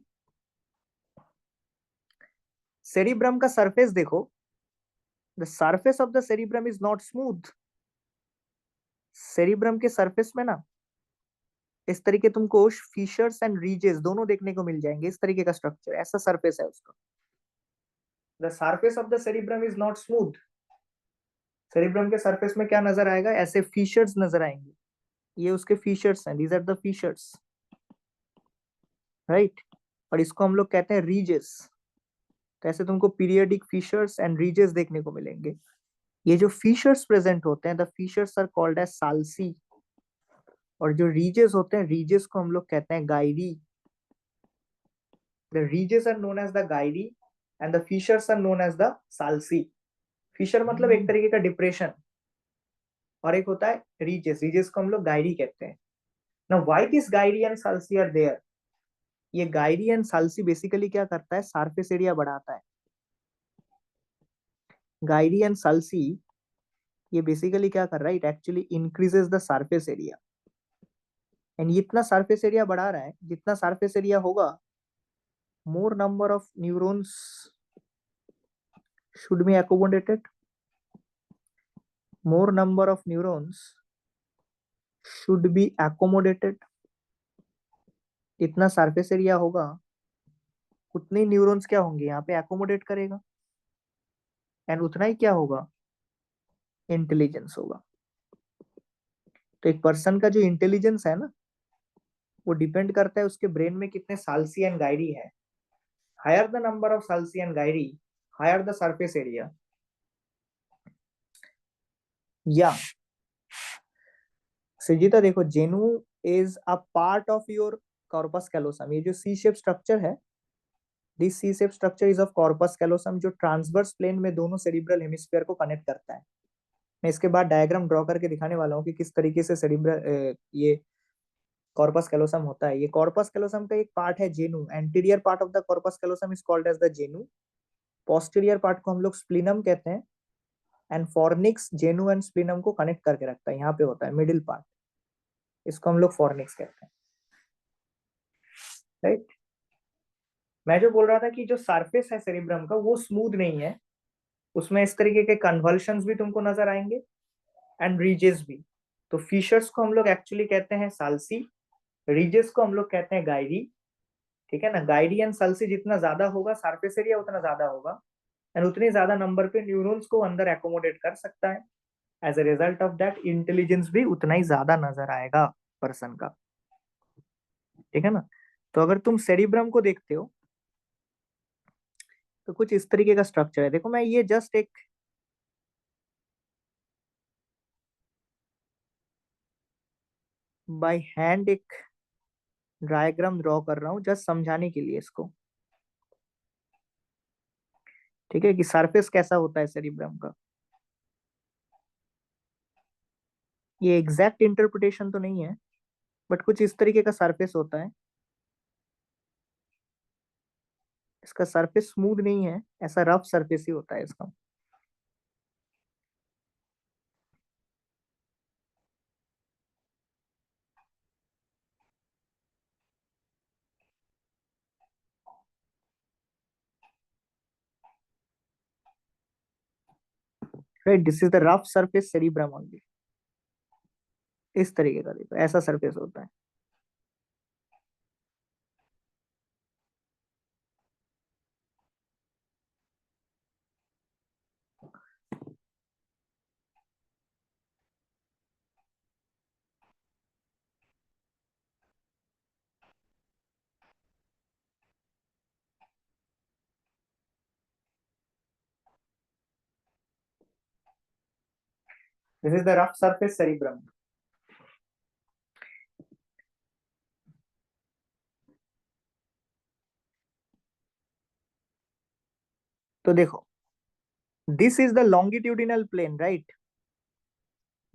सेरिब्रम का सरफेस देखो, the surface of the cerebrum is not smooth. Cerebrum के सरफेस में ना इस तरीके तुमको फीचर्स एंड रीजेस दोनों देखने को मिल जाएंगे, इस तरीके का स्ट्रक्चर, ऐसा सरफेस है उसका। The surface of the cerebrum is not smooth. Cerebrum के सरफेस में क्या नजर आएगा? ऐसे फीचर्स नजर आएंगे, ये उसके फीचर्स हैं, these are the features, right? और इसको हम लोग कहते हैं रीजेस। तो ऐसे तुमको पीरियडिक फीचर्स एंड रीजेस देखने को मिलेंगे। ये जो फीचर्स प्रेजेंट होते हैं, the features are called as sulci, और जो रीजेस होते हैं, रीजेस को हम लोग कहते हैं gyri. The ridges are known as the gyri and the features are known as the sulci. Feature मतलब एक तरीके का डिप्रेशन, और एक होता है रीजेस, रीजेस को हम लोग गायरी कहते हैं। ना why this gyri and sulci are there, ये गायरी एंड सल्सी बेसिकली क्या करता है, सरफेस एरिया बढ़ाता है। गायरी एंड सल्सी ये बेसिकली क्या कर रहा है, it actually increases the surface area. And जितना सरफेस एरिया बढ़ा रहा है, जितना सरफेस एरिया होगा, मोर number of neurons should be accommodated, more number of neurons should be accommodated। इतना सरफेस एरिया होगा, उतने न्यूरॉन्स क्या होंगे यहाँ पे, एकोमोडेट करेगा। एंड उतना ही क्या होगा, इंटेलिजेंस होगा। तो एक पर्सन का जो इंटेलिजेंस है ना, वो डिपेंड करता है उसके ब्रेन में कितने साल्सी एंड गायरी है। Higher the number of sulci and gyri, higher the surface area. या सुजीता देखो, genu is a part of your corpus callosum. ये जो सी शेप स्ट्रक्चर है, this C shape structure is of corpus callosum, जो transverse plane में दोनों cerebral hemisphere को connect करता है। मैं इसके बाद डायग्राम ड्रॉ करके दिखाने वाला हूँ कि किस तरीके से सेरिब्रल ये कॉर्पस कैलोसम होता है। ये कॉर्पस कैलोसम का एक पार्ट है genu. Anterior part of the corpus callosum is called as the genu. Posterior part को हम लोग स्प्लीनम कहते हैं। And fornix genu and splenium को कनेक्ट करके रखता है, यहाँ पे होता है मिडिल पार्ट, इसको हम लोग फॉर्निक्स कहते हैं, राइट। मैं जो बोल रहा था कि जो सरफेस है सेरिब्रम का वो स्मूथ नहीं है, उसमें इस तरीके के कन्वल्शंस भी तुमको नजर आएंगे एंड रीजेस भी। तो फिशर्स को हम लोग एक्चुअली कहते हैं साल्सी, रीजेस को हम लोग कहते हैं गायरी। ठीक है ना, गायरी एंड साल्सी जितना ज्यादा होगा सरफेस एरिया उतना ज्यादा होगा, एंड उतनी ज्यादा नंबर पे न्यूरॉन्स को अंदर एकोमोडेट कर सकता है। As a result of that intelligence भी उतना ही ज्यादा नजर आएगा पर्सन का। ठीक है ना। तो अगर तुम सेरिब्रम को देखते हो तो कुछ इस तरीके का स्ट्रक्चर है। देखो मैं ये जस्ट एक बाय हैंड एक डायग्राम ड्रॉ कर रहा हूँ जस्ट समझाने के लिए इसको। ठीक है, कि सरफेस कैसा होता है सेरिब्रम का। ये एग्जैक्ट इंटरप्रिटेशन तो नहीं है, बट कुछ इस तरीके का सरफेस होता है। इसका सरफेस स्मूथ नहीं है, ऐसा रफ सरफेस ही होता है इसका। Right, this is the rough surface cerebrum only. इस तरीके का देखो, ऐसा सरफेस होता है। This is the rough surface cerebrum. तो देखो, this is the longitudinal plane, right.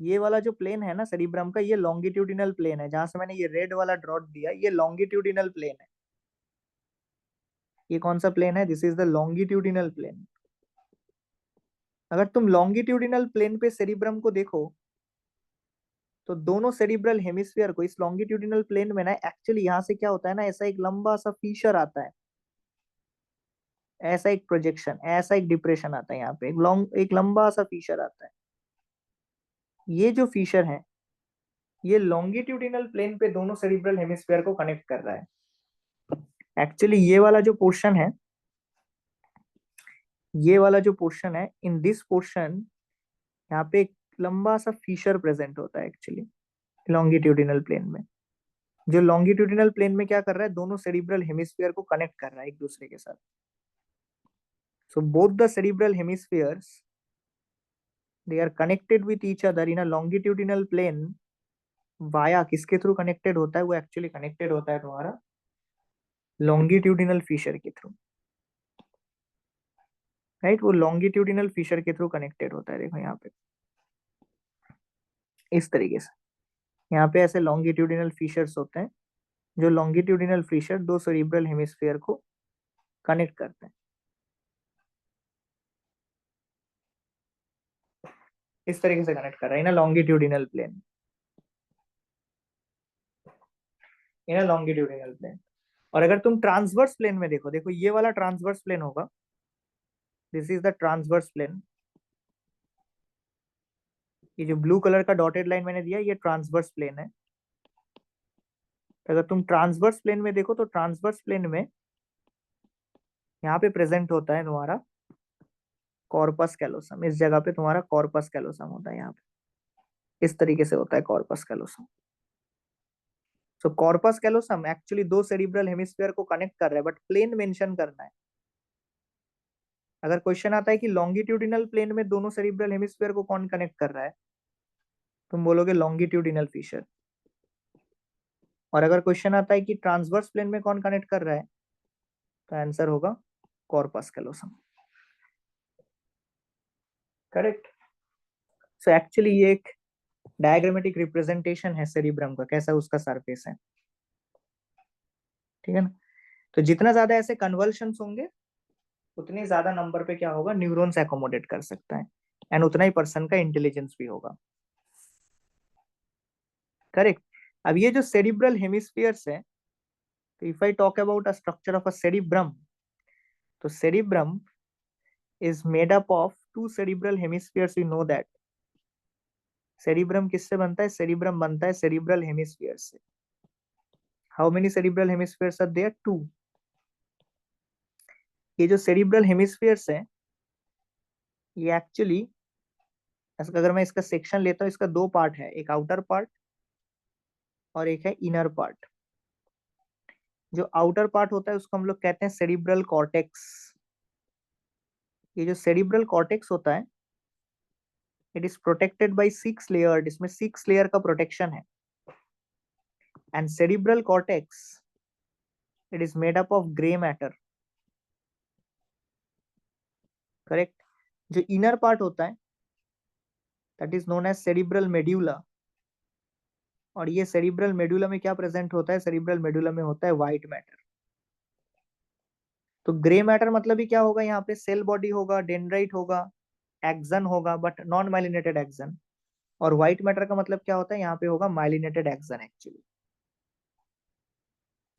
ये वाला जो प्लेन है ना सेरिब्रम का, ये लॉन्गिट्यूडिनल प्लेन है। जहां से मैंने ये रेड वाला ड्रॉट दिया, ये लॉन्गिट्यूडिनल प्लेन है। ये कौन सा प्लेन है, this is the longitudinal plane. अगर तुम लॉन्गिट्यूडिनल प्लेन पे सेरिब्रम को देखो, तो दोनों सेरिब्रल हेमिस्फीयर को इस लॉन्गिट्यूडिनल प्लेन में ना, एक्चुअली यहाँ से क्या होता है ना, ऐसा एक लंबा सा फीचर आता है, ऐसा एक प्रोजेक्शन, ऐसा एक डिप्रेशन आता है यहाँ पे, एक लंबा सा फीचर आता है। ये जो फीचर है, ये लॉन्गिट्यूडिनल प्लेन पे दोनों सेरिब्रल हेमिस्फीयर को कनेक्ट कर रहा है। एक्चुअली ये वाला जो पोर्शन है, ये वाला जो पोर्शन है, इन दिस पोर्शन यहाँ पे एक लंबा सा फीचर प्रेजेंट होता है एक्चुअली लॉन्गिट्यूडिनल प्लेन में। जो लॉन्गिट्यूडिनल प्लेन में क्या कर रहा है, दोनों सेरिब्रल हेमिस्फीयर को कनेक्ट कर रहा है एक दूसरे के साथ। So both the cerebral hemispheres, they are connected with each other in a longitudinal plane via, किसके थ्रू कनेक्टेड होता है, वो एक्चुअली कनेक्टेड होता है तुम्हारा लॉन्गिट्यूडिनल फीचर के थ्रू, राइट। वो लॉन्गिट्यूडिनल फीचर के थ्रू कनेक्टेड होता है, देखो यहाँ पे। इस तरीके से यहाँ पे ऐसे लॉन्गिट्यूडिनल फीचर्स होते हैं, जो लॉन्गिट्यूडिनल फीचर दो सेरिब्रल हेमिस्फीयर को कनेक्ट करते हैं। इस तरीके से कनेक्ट कर रहा है इन अ लॉन्गिट्यूडिनल प्लेन, इन अ लॉन्गिट्यूडिनल प्लेन। और अगर तुम ट्रांसवर्स प्लेन में देखो, देखो ये वाला ट्रांसवर्स प्लेन होगा, this is the transverse plane. ये जो ब्लू कलर का डॉटेड लाइन मैंने दिया, ये ट्रांसवर्स प्लेन है। अगर तुम ट्रांसवर्स प्लेन में देखो तो ट्रांसवर्स प्लेन में यहाँ पे प्रेजेंट होता है तुम्हारा कॉर्पस कैलोसम। इस जगह पे तुम्हारा कॉर्पस कैलोसम होता है, यहाँ पे इस तरीके से होता है कॉर्पस कैलोसम। सो कॉर्पस कैलोसम एक्चुअली दो सेरिब्रल हेमिस्फीयर को कनेक्ट कर रहा है, बट प्लेन मेंशन करना है। अगर क्वेश्चन आता है कि लॉन्गिट्यूडिनल प्लेन में दोनों सेरिब्रल हेमिस्फीयर को कौन कनेक्ट कर रहा है, तुम बोलोगे लॉन्गिट्यूडिनल फीचर। और अगर क्वेश्चन आता है कि ट्रांसवर्स प्लेन में कौन कनेक्ट कर रहा है, तो आंसर होगा corpus callosum. Correct. So actually ये एक डायग्रामेटिक रिप्रेजेंटेशन है सेरिब्रम का, कैसा उसका सरफेस है, ठीक है ना। तो जितना ज्यादा ऐसे कन्वल्शंस होंगे, उतने ज्यादा नंबर पे क्या होगा, न्यूरॉन्स एकोमोडेट कर सकता है, एंड उतना ही पर्सन का इंटेलिजेंस भी होगा। करेक्ट। अब ये जो सेरिब्रल हेमिस्फीयर्स है, तो if I talk about a structure of a cerebrum, तो cerebrum is made up of two cerebral hemispheres, you know that. Cerebrum किससे बनता है, सेरिब्रम बनता है सेरिब्रल हेमिस्फीयर से। How many cerebral hemispheres are there, two. ये जो cerebral hemispheres है, ये एक्चुअली, अगर मैं इसका सेक्शन लेता हूँ, इसका दो पार्ट है, एक आउटर पार्ट और एक है इनर पार्ट। जो आउटर पार्ट होता है उसको हम लोग कहते हैं सेरिब्रल कॉर्टेक्स। ये जो सेरिब्रल कॉर्टेक्स होता है, it is protected by 6 layer, इसमें 6 लेयर का प्रोटेक्शन है। And cerebral cortex, it is made up of grey matter. Correct. जो इनर पार्ट होता है, that is known as cerebral medulla. और ये सेरिब्रल मेडुला में क्या प्रेजेंट होता है, सेरिब्रल मेडुला में होता है व्हाइट मैटर। तो ग्रे मैटर मतलब ही क्या होगा, यहाँ पे सेल बॉडी होगा, डेंड्राइट होगा, एक्सन होगा, बट नॉन माइलिनेटेड एक्सन। और व्हाइट मैटर का मतलब क्या होता है, यहाँ पे होगा myelinated action actually.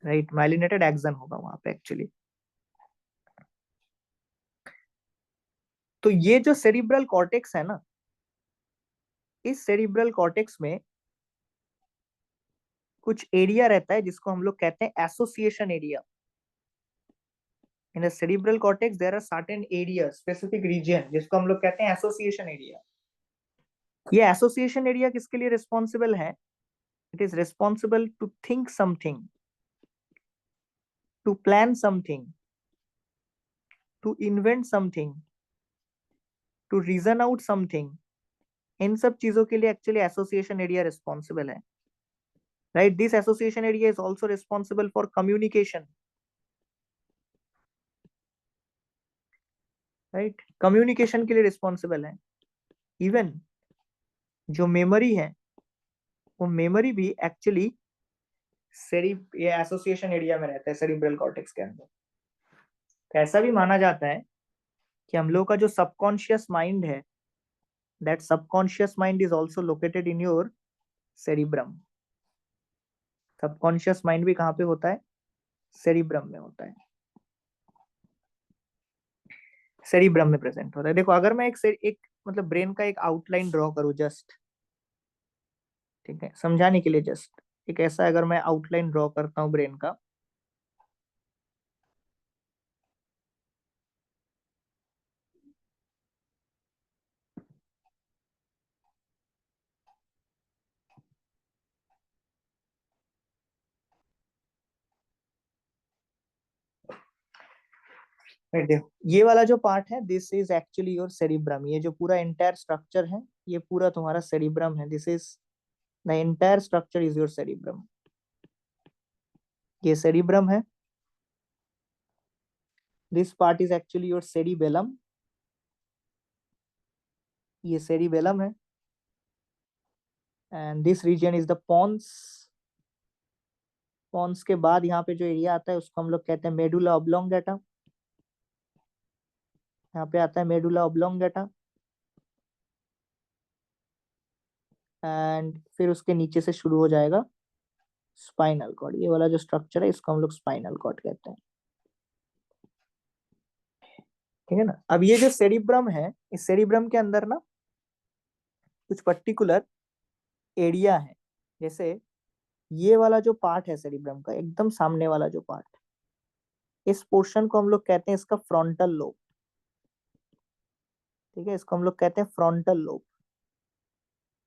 Right, myelinated action होगा वहां पे एक्चुअली। तो ये जो सेरिब्रल कॉर्टेक्स है ना, इस सेरिब्रल कॉर्टेक्स में कुछ एरिया रहता है जिसको हम लोग कहते हैं association area. In the cerebral cortex there are certain area, specific region, जिसको हम लोग कहते हैं एसोसिएशन एरिया। ये एसोसिएशन एरिया किसके लिए रिस्पॉन्सिबल है, it is responsible to think something, to plan something, to invent something, to reason out something. इन सब चीजों के लिए एक्चुअली एसोसिएशन एरिया रिस्पॉन्सिबल है। Right, this association area is also responsible for communication. Right, communication के लिए responsible है। Even जो मेमोरी है, वो मेमोरी भी एक्चुअली सेरी ये एसोसिएशन एरिया में रहता है, सेरिब्रल कॉर्टेक्स के अंदर। तो ऐसा भी माना जाता है कि हम लोग का जो सबकॉन्शियस माइंड है, that subconscious mind is also located in your cerebrum. Subconscious mind भी कहाँ पे होता है, सेरिब्रम में होता है, सेरिब्रम में प्रेजेंट होता है। देखो अगर मैं एक मतलब ब्रेन का एक आउटलाइन ड्रॉ करूँ जस्ट, ठीक है, समझाने के लिए जस्ट एक ऐसा अगर मैं आउटलाइन ड्रॉ करता हूँ ब्रेन का, right, देखो ये वाला जो पार्ट है, this is actually your cerebrum. ये जो पूरा एंटायर स्ट्रक्चर है, ये पूरा तुम्हारा सेरिब्रम है। This is the entire structure is your cerebrum. ये सेरिब्रम है, this part is actually your cerebellum. ये सेरिबेलम है, and this region is the pons. Pons के बाद यहाँ पे जो एरिया आता है उसको हम लोग कहते हैं मेडुला ऑब्लोंगेटा। यहाँ पे आता है मेडुला ऑब्लोंगेटा। एंड फिर उसके नीचे से शुरू हो जाएगा स्पाइनल कॉर्ड। ये वाला जो स्ट्रक्चर है इसको हम लोग स्पाइनल कॉर्ड कहते हैं। ठीक है ना। अब ये जो सेरिब्रम है, इस सेरिब्रम के अंदर ना कुछ पर्टिकुलर एरिया है। जैसे ये वाला जो पार्ट है सेरिब्रम का, एकदम सामने वाला जो पार्ट, इस पोर्शन को हम लोग कहते हैं इसका फ्रंटल लोब। ठीक है, इसको हम लोग कहते हैं फ्रंटल लोब।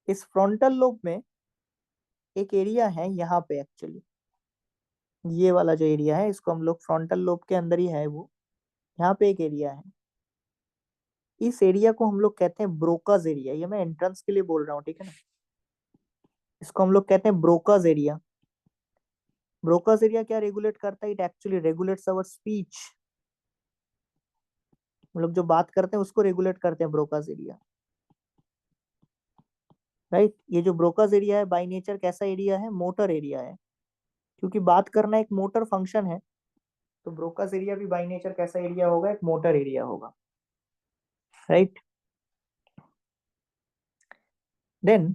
इस फ्रंटल लोब में एक एरिया है यहाँ पे एक्चुअली। ये वाला जो एरिया है इसको हम लोग फ्रंटल लोब के अंदर ही है वो। यहाँ पे एक एरिया है, इस एरिया को हम लोग कहते हैं ब्रोकाज एरिया। ये मैं एंट्रेंस के लिए बोल रहा हूँ, ठीक है ना। इसको हम लोग कहते हैं ब्रोकाज एरिया। ब्रोकाज एरिया क्या रेगुलेट करता है? It actually regulates our speech. हम लोग जो बात करते हैं उसको रेगुलेट करते हैं ब्रोकाज एरिया, राइट। ये जो ब्रोकाज एरिया है बाय नेचर कैसा एरिया है? मोटर एरिया है। क्योंकि बात करना एक मोटर फंक्शन है, तो ब्रोकाज एरिया भी बाय नेचर कैसा एरिया होगा? एक मोटर एरिया होगा, राइट। देन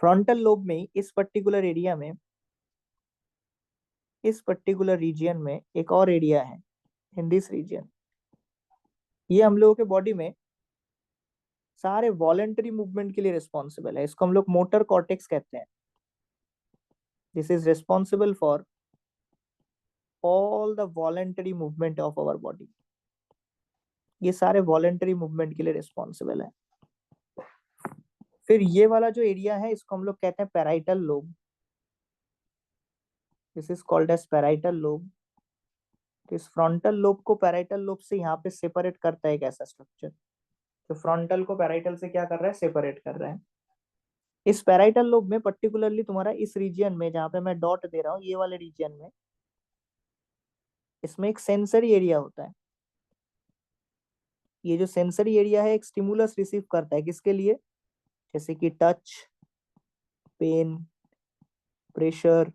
फ्रंटल लोब में इस पर्टिकुलर एरिया में, इस पर्टिकुलर रीजियन में एक और एरिया है, इन दिस रीजियन। ये हम लोगों के बॉडी में सारे वॉलेंटरी मूवमेंट के लिए रिस्पॉन्सिबल है। इसको हम लोग मोटर कॉर्टेक्स कहते हैं। This is responsible for all the voluntary movement of our body. ये सारे वॉलेंटरी मूवमेंट के लिए रिस्पॉन्सिबल है। फिर ये वाला जो एरिया है इसको हम लोग कहते हैं parietal lobe. This is called as parietal lobe. तो इस फ्रंटल लोब को पैराइटल लोब से यहाँ पे सेपरेट करता है एक ऐसा स्ट्रक्चर। तो फ्रंटल को पैराइटल से क्या कर रहा है? सेपरेट कर रहा है। इस पैराइटल लोब में पर्टिकुलरली तुम्हारा इस रीजियन में जहाँ पे मैं डॉट दे रहा हूँ, ये वाले रीजियन में, इसमें एक सेंसरी एरिया होता है। ये जो सेंसरी एरिया है एक स्टिमुलस रिसीव करता है, किसके लिए? जैसे कि टच, पेन, प्रेशर,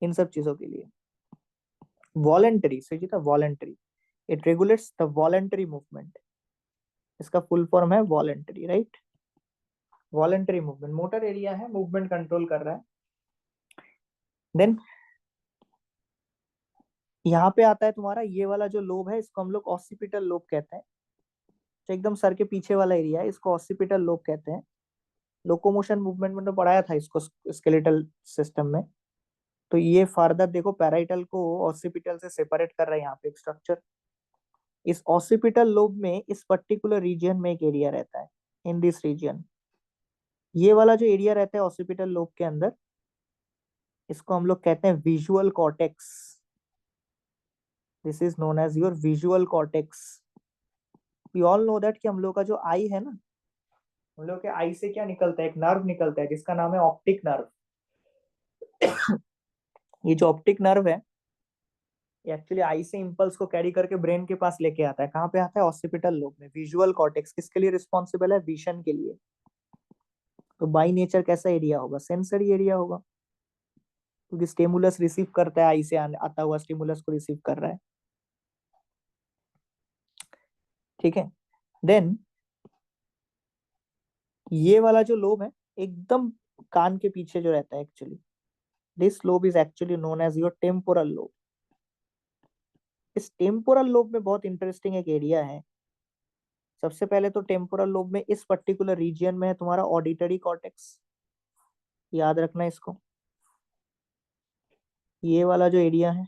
इन सब चीजों के लिए। वॉलेंटरी से जीता, voluntary, it regulates the voluntary movement. इसका फुल फॉर्म है voluntary, right. Voluntary movement, motor area है, मूवमेंट कंट्रोल कर रहा है। देन यहाँ पे आता है तुम्हारा ये वाला जो लोब है, इसको हम लोग ऑसिपिटल लोब कहते हैं। जो एकदम सर के पीछे वाला एरिया है इसको ऑसिपिटल लोब कहते हैं। लोकोमोशन मूवमेंट में तो पढ़ाया था इसको स्केलेटल सिस्टम में। तो ये फार्दर देखो पैराइटल को ऑसिपिटल से सेपरेट कर रहा है यहाँ पे एक स्ट्रक्चर। इस ऑसिपिटल लोब में इस पर्टिकुलर रीजन में एक एरिया रहता है, इन दिस रीजन। ये वाला जो एरिया रहता है ऑसिपिटल लोब के अंदर, इसको हम लोग कहते हैं visual cortex. This is known as your visual cortex. We all know that कि हम लोग का जो आई है ना, हम लोग के आई से क्या निकलता है? एक नर्व निकलता है जिसका नाम है ऑप्टिक नर्व। ये जो ऑप्टिक नर्व है ये एक्चुअली आई से इंपल्स को कैरी करके ब्रेन के पास लेके आता है। कहाँ पे आता है? ऑसिपिटल लोब में। विजुअल कॉर्टेक्स किसके लिए रिस्पॉन्सिबल है? विजन के लिए। तो बाई नेचर कैसा एरिया होगा? सेंसरी एरिया होगा, क्योंकि स्टिमुलस रिसीव करता है, आई से आता हुआ स्टिमुलस को रिसीव कर रहा है। ठीक है। देन ये वाला जो लोब है एकदम कान के पीछे जो रहता है actually, this lobe is actually known as your temporal lobe. इस टेम्पोरल लोब में बहुत इंटरेस्टिंग एक एरिया है। सबसे पहले तो टेम्पोरल लोब में इस पर्टिकुलर रीजियन में है तुम्हारा ऑडिटरी कॉर्टेक्स। याद रखना इसको। ये वाला जो एरिया है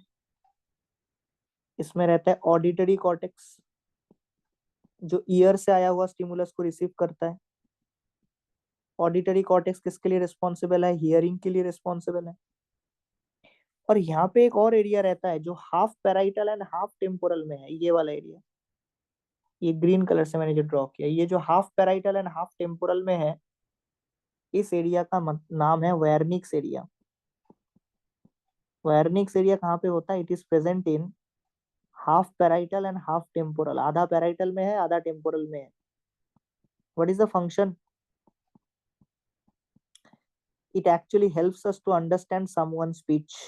इसमें रहता है ऑडिटरी कॉर्टेक्स, जो ईयर से आया हुआ स्टिमुलस को रिसीव करता है। ऑडिटरी कॉर्टेक्स किसके लिए रिस्पॉन्सिबल है? हियरिंग के लिए रिस्पॉन्सिबल है। और यहाँ पे एक और एरिया रहता है जो half parietal and half temporal में है, ये वाला एरिया। ये ग्रीन कलर से मैंने जो ड्रॉ किया, ये जो half parietal and half temporal में है, इस एरिया का नाम है वेर्निक्स एरिया। वेर्निक्स एरिया कहाँ पे होता है? It is present in half parietal and half temporal. आधा पैराइटल में है, आधा टेम्पोरल में है। What is the function? it actually helps us to understand someone's speech.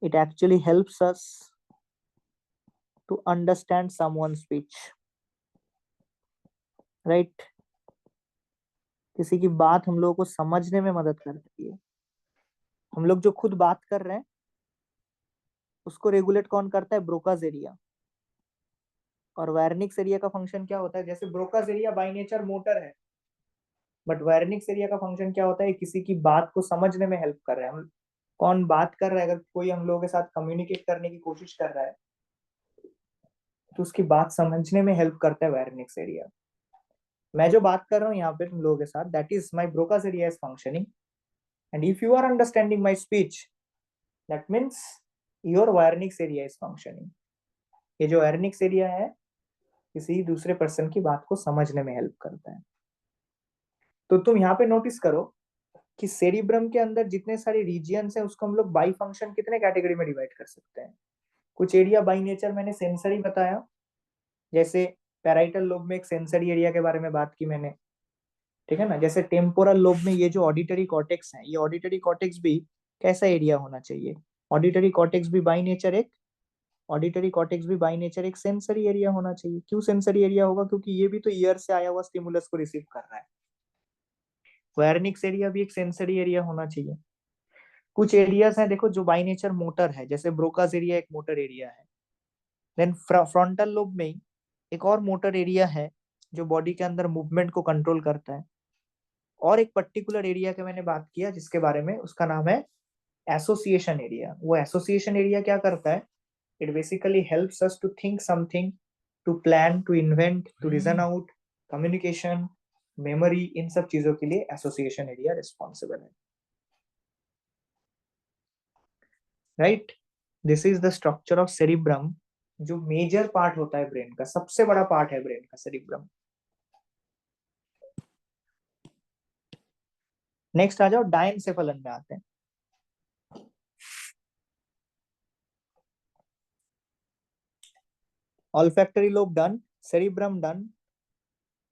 It actually helps us to understand someone's speech, right? किसी की बात हम लोगों को समझने में मदद करती है। हम लोग जो खुद बात कर रहे हैं उसको रेगुलेट कौन करता है? Broca's area. और वायरनिक्स एरिया का फंक्शन क्या होता है? जैसे Broca's area by nature motor है, बट वायरनिक्स एरिया का फंक्शन क्या होता है? किसी की बात को समझने में हेल्प कर रहा है। हम कौन बात कर रहा है, अगर कोई हम लोगों के साथ कम्युनिकेट करने की कोशिश कर रहा है तो उसकी बात समझने में हेल्प करता है वायरनिक्स एरिया। मैं जो बात कर रहा हूँ यहाँ पे तुम लोगों के साथ, that is my Broca's area is functioning, and if you are understanding my speech, that means your Wernicke's area is functioning. ये जो वायरनिक्स एरिया है किसी दूसरे पर्सन की बात को समझने में हेल्प करता है। तो तुम यहाँ पे नोटिस करो कि सेरिब्रम के अंदर जितने सारे रीजियंस हैं उसको हम लोग बाई फंक्शन कितने कैटेगरी में डिवाइड कर सकते हैं? कुछ एरिया बाई नेचर मैंने सेंसरी बताया, जैसे पैराइटल लोब में एक सेंसरी एरिया के बारे में बात की मैंने, ठीक है ना। जैसे टेम्पोरल लोब में ये जो ऑडिटरी कॉर्टेक्स है, ये ऑडिटरी कॉर्टेक्स भी कैसा एरिया होना चाहिए? ऑडिटरी कॉर्टेक्स भी बाई नेचर एक सेंसरी एरिया होना चाहिए। क्यों सेंसरी एरिया होगा? क्योंकि ये भी तो ईयर से आया हुआ स्टिमुलस को रिसीव कर रहा है। वायरनिक्स एरिया भी एक सेंसरी एरिया होना चाहिए। कुछ एरियाज हैं देखो जो बाय नेचर मोटर है, जैसे ब्रोकास एरिया एक मोटर एरिया है। देन फ्रंटल लोब में एक और मोटर एरिया है जो बॉडी के अंदर मूवमेंट को कंट्रोल करता है। और एक पर्टिकुलर एरिया के मैंने बात किया जिसके बारे में, उसका नाम है एसोसिएशन एरिया। वो एसोसिएशन एरिया क्या करता है? It basically helps us to think something, to plan, to invent, to reason out, communication, memory, इन सब चीजों के लिए एसोसिएशन एरिया रिस्पॉन्सिबल है, right. This is the structure of cerebrum, जो मेजर पार्ट होता है ब्रेन का, सबसे बड़ा पार्ट है ब्रेन का सेरिब्रम। नेक्स्ट आ जाओ, डायनसेफलन में आते हैं। Olfactory lobe done, cerebrum done.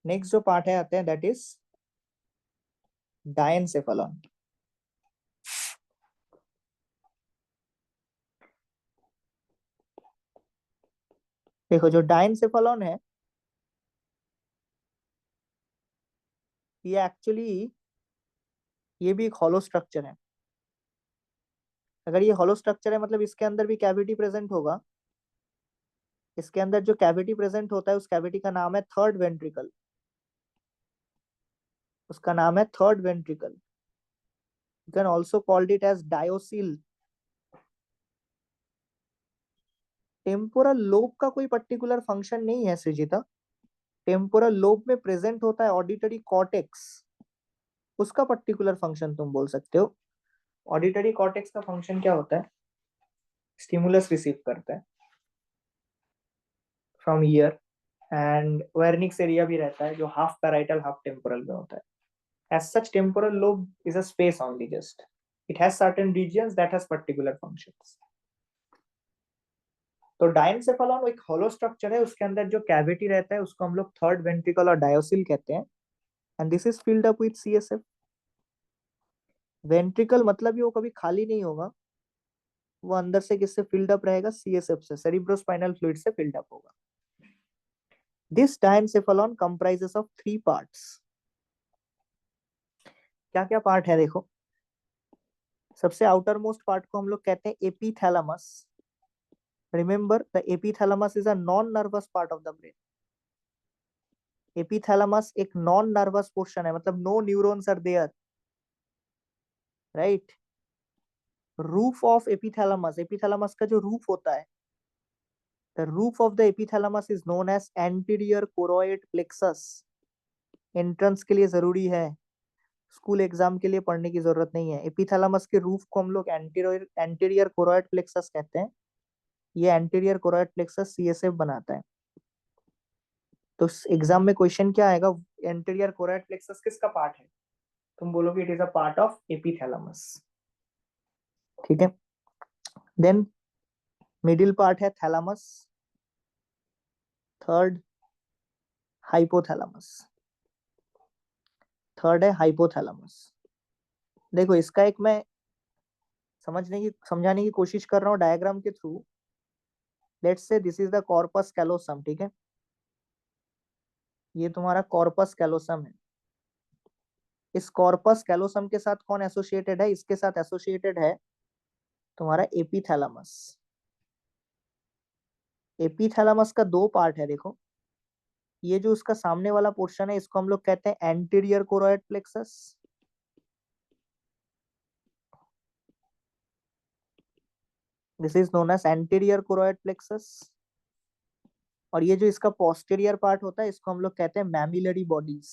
Next जो पार्ट है आते हैं, दैट इज डायनसेफलन। देखो जो डायनसेफलन है ये एक्चुअली ये भी एक हॉलो स्ट्रक्चर है। अगर ये हॉलो स्ट्रक्चर है मतलब इसके अंदर भी कैविटी प्रेजेंट होगा। इसके अंदर जो कैविटी प्रेजेंट होता है उस कैविटी का नाम है थर्ड वेंट्रिकल। उसका नाम है third ventricle. You can also called it as diocoel. Temporal lobe का कोई पर्टिकुलर फंक्शन नहीं है सृजिता। टेम्पोरल लोब में प्रेजेंट होता है ऑडिटरी कॉर्टेक्स, उसका पर्टिकुलर फंक्शन तुम बोल सकते हो। ऑडिटरी कॉर्टेक्स का फंक्शन क्या होता है? स्टिमुलस रिसीव करता है from year, and Wernicke's area भी रहता है जो हाफ पैराइटल हाफ टेम्पोरल में होता है। as such temporal lobe is a space only, just it has certain regions that has particular functions. तो डायनसेफलॉन एक होलो स्ट्रक्चर है, उसके अंदर जो कैविटी रहता है उसको हम लोग थर्ड वेंट्रिकल और डायोसिल कहते हैं, and this is filled up with CSF. Ventricle मतलब ही वो कभी खाली नहीं होगा, वो अंदर से किससे फिल्ड अप रहेगा? सीएसएफ से, सेरिब्रोस्पाइनल फ्लूइड से फिल्ड अप होगा। This diencephalon comprises of 3 parts. क्या क्या पार्ट है देखो। सबसे आउटर मोस्ट पार्ट को हम लोग कहते हैं epithalamus. Remember the epithalamus is a non nervous part of the brain. Epithalamus एक नॉन नर्वस पोर्शन है, मतलब no neurons are there, right. Roof of epithalamus, epithalamus का जो रूफ होता है, the roof of the epithalamus is known as anterior choroid plexus. Entrance के लिए जरूरी है, स्कूल एग्जाम के लिए पढ़ने की जरूरत नहीं है। एपीथैलेमस के रूफ को हम लोग एंटीरियर कोरोइड प्लेक्सस कहते हैं। ये एंटीरियर कोरोइड प्लेक्सस सीएसएफ बनाता है। तो एग्जाम में क्वेश्चन क्या आएगा? एंटीरियर कोरोइड प्लेक्सस किसका पार्ट है? तुम बोलोगे it is a part of epithalamus, ठीक है। देन मिडिल पार्ट है थैलामस, थर्ड हाइपोथैलामस। थर्ड है हाइपोथैलेमस। देखो इसका एक मैं समझाने की कोशिश कर रहा हूँ डायग्राम के through. Let's say this is the corpus callosum, ठीक है, ये तुम्हारा कॉर्पस कैलोसम है। इस कॉर्पस कैलोसम के साथ कौन एसोसिएटेड है? इसके साथ एसोसिएटेड है तुम्हारा एपीथैलेमस। एपीथैलेमस का दो पार्ट है देखो। ये जो उसका सामने वाला पोर्शन है इसको हम लोग कहते हैं anterior choroid plexus. This is known as anterior choroid plexus. और ये जो इसका पोस्टीरियर पार्ट होता है इसको हम लोग कहते हैं mammillary bodies.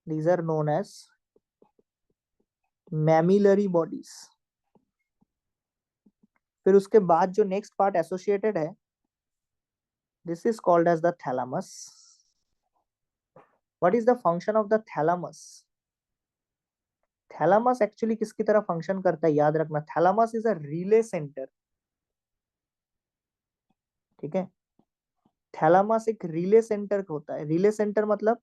These are known as mammillary bodies. फिर उसके बाद जो नेक्स्ट पार्ट एसोसिएटेड है this is called as the thalamus. What is the function of the thalamus? Thalamus actually किसकी तरह फंक्शन करता है याद रखना, thalamus is a relay centre, ठीक है। थैलामस एक रिले सेंटर होता है। रिले सेंटर मतलब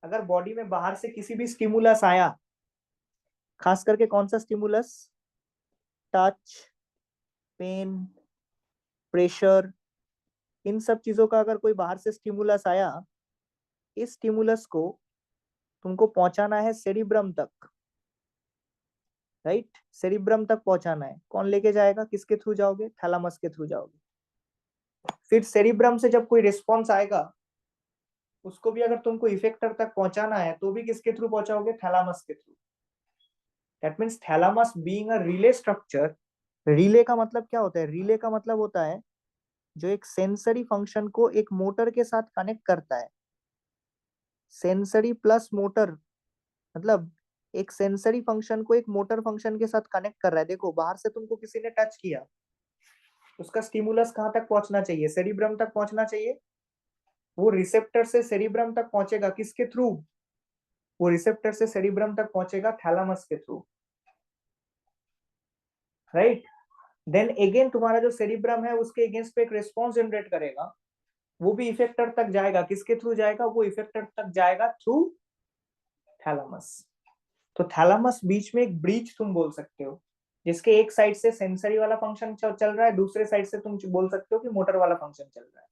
अगर बॉडी में बाहर से किसी भी स्टिमुलस आया, खास करके कौन सा स्टिमुलस, टच, पेन, प्रेशर, इन सब चीजों का अगर कोई बाहर से स्टिमुलस आया, इस स्टिमुलस को तुमको पहुंचाना है सेरिब्रम तक, राइट। सेरिब्रम तक पहुंचाना है, कौन लेके जाएगा, किसके थ्रू जाओगे, थैलामस के थ्रू जाओगे। फिर सेरिब्रम से जब कोई रिस्पॉन्स आएगा उसको भी अगर तुमको इफेक्टर तक पहुंचाना है तो भी किसके थ्रू पहुंचाओगे, थैलामस के through. That means thalamus being a relay structure. Relay का मतलब क्या होता है? रिले का मतलब होता है जो एक सेंसरी फंक्शन को एक मोटर के साथ कनेक्ट करता है। सेंसरी प्लस मोटर मतलब एक सेंसरी फंक्शन को एक मोटर फंक्शन के साथ कनेक्ट कर रहा है। देखो बाहर से तुमको किसी ने टच किया, उसका स्टिमुलस कहाँ तक पहुंचना चाहिए, सेरिब्रम तक पहुंचना चाहिए। वो रिसेप्टर से सेरिब्रम तक पहुंचेगा किसके थ्रू, वो रिसेप्टर से सेरिब्रम तक पहुंचेगा थैलामस के थ्रू, राइट। देन अगेन तुम्हारा जो सेरिब्रम है उसके अगेंस्ट पे एक रिस्पॉन्स जनरेट करेगा, वो भी इफेक्टर तक जाएगा, किसके थ्रू जाएगा, वो इफेक्टर तक जाएगा थ्रू थैलामस। तो थैलामस बीच में एक ब्रिज तुम बोल सकते हो, जिसके एक साइड से सेंसरी वाला फंक्शन चल रहा है, दूसरे साइड से तुम बोल सकते हो कि मोटर वाला फंक्शन चल रहा है।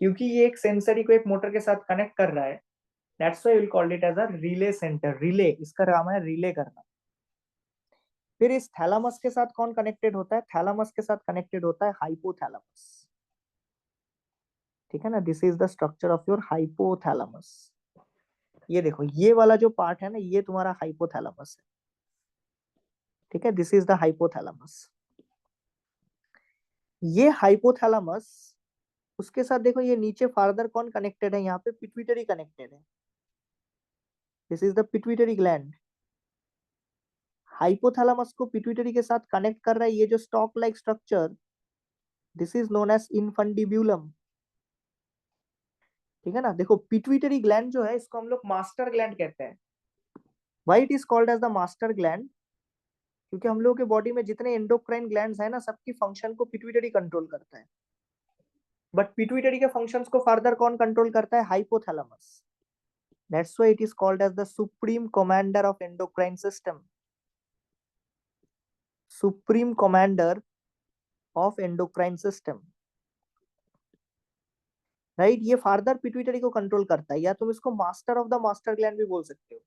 क्योंकि ये एक सेंसरी को एक मोटर के साथ कनेक्ट कर रहा है, that's why will called it as a relay centre. Relay, इसका काम है रिले करना। फिर इस थैलामस के साथ कौन कनेक्टेड होता है? थैलामस के साथ कनेक्टेड होता है हाइपोथैलामस, ठीक है ना। This is the structure of your hypothalamus. ये देखो ये वाला जो पार्ट है ना ये तुम्हारा हाइपोथैलामस है, ठीक है। This is the hypothalamus. ये हाइपोथैलामस, उसके साथ देखो ये नीचे फार्दर कौन कनेक्टेड है, यहाँ पे पिट्यूटरी कनेक्टेड है। This is the pituitary gland. Hypothalamus को पिट्यूटरी के साथ कनेक्ट कर रहा है ये जो stalk like structure, this is known as infundibulum, ठीक है ना। देखो पिट्यूटरी ग्लैंड जो है इसको हम लोग मास्टर ग्लैंड कहते हैं। Why it is called as the master gland? क्योंकि हम लोग के बॉडी में जितने एंडोक्राइन ग्लैंड्स है ना सबकी फंक्शन को पिट्यूटरी कंट्रोल करता है। बट पिट्यूटरी के फंक्शंस को फर्दर कौन कंट्रोल करता है? Hypothalamus. That's why it is called as the supreme commander of endocrine system. Supreme commander of endocrine system, right. ये फार्दर पिट्यूटरी को कंट्रोल करता है, या तुम इसको master of the master gland भी बोल सकते हो।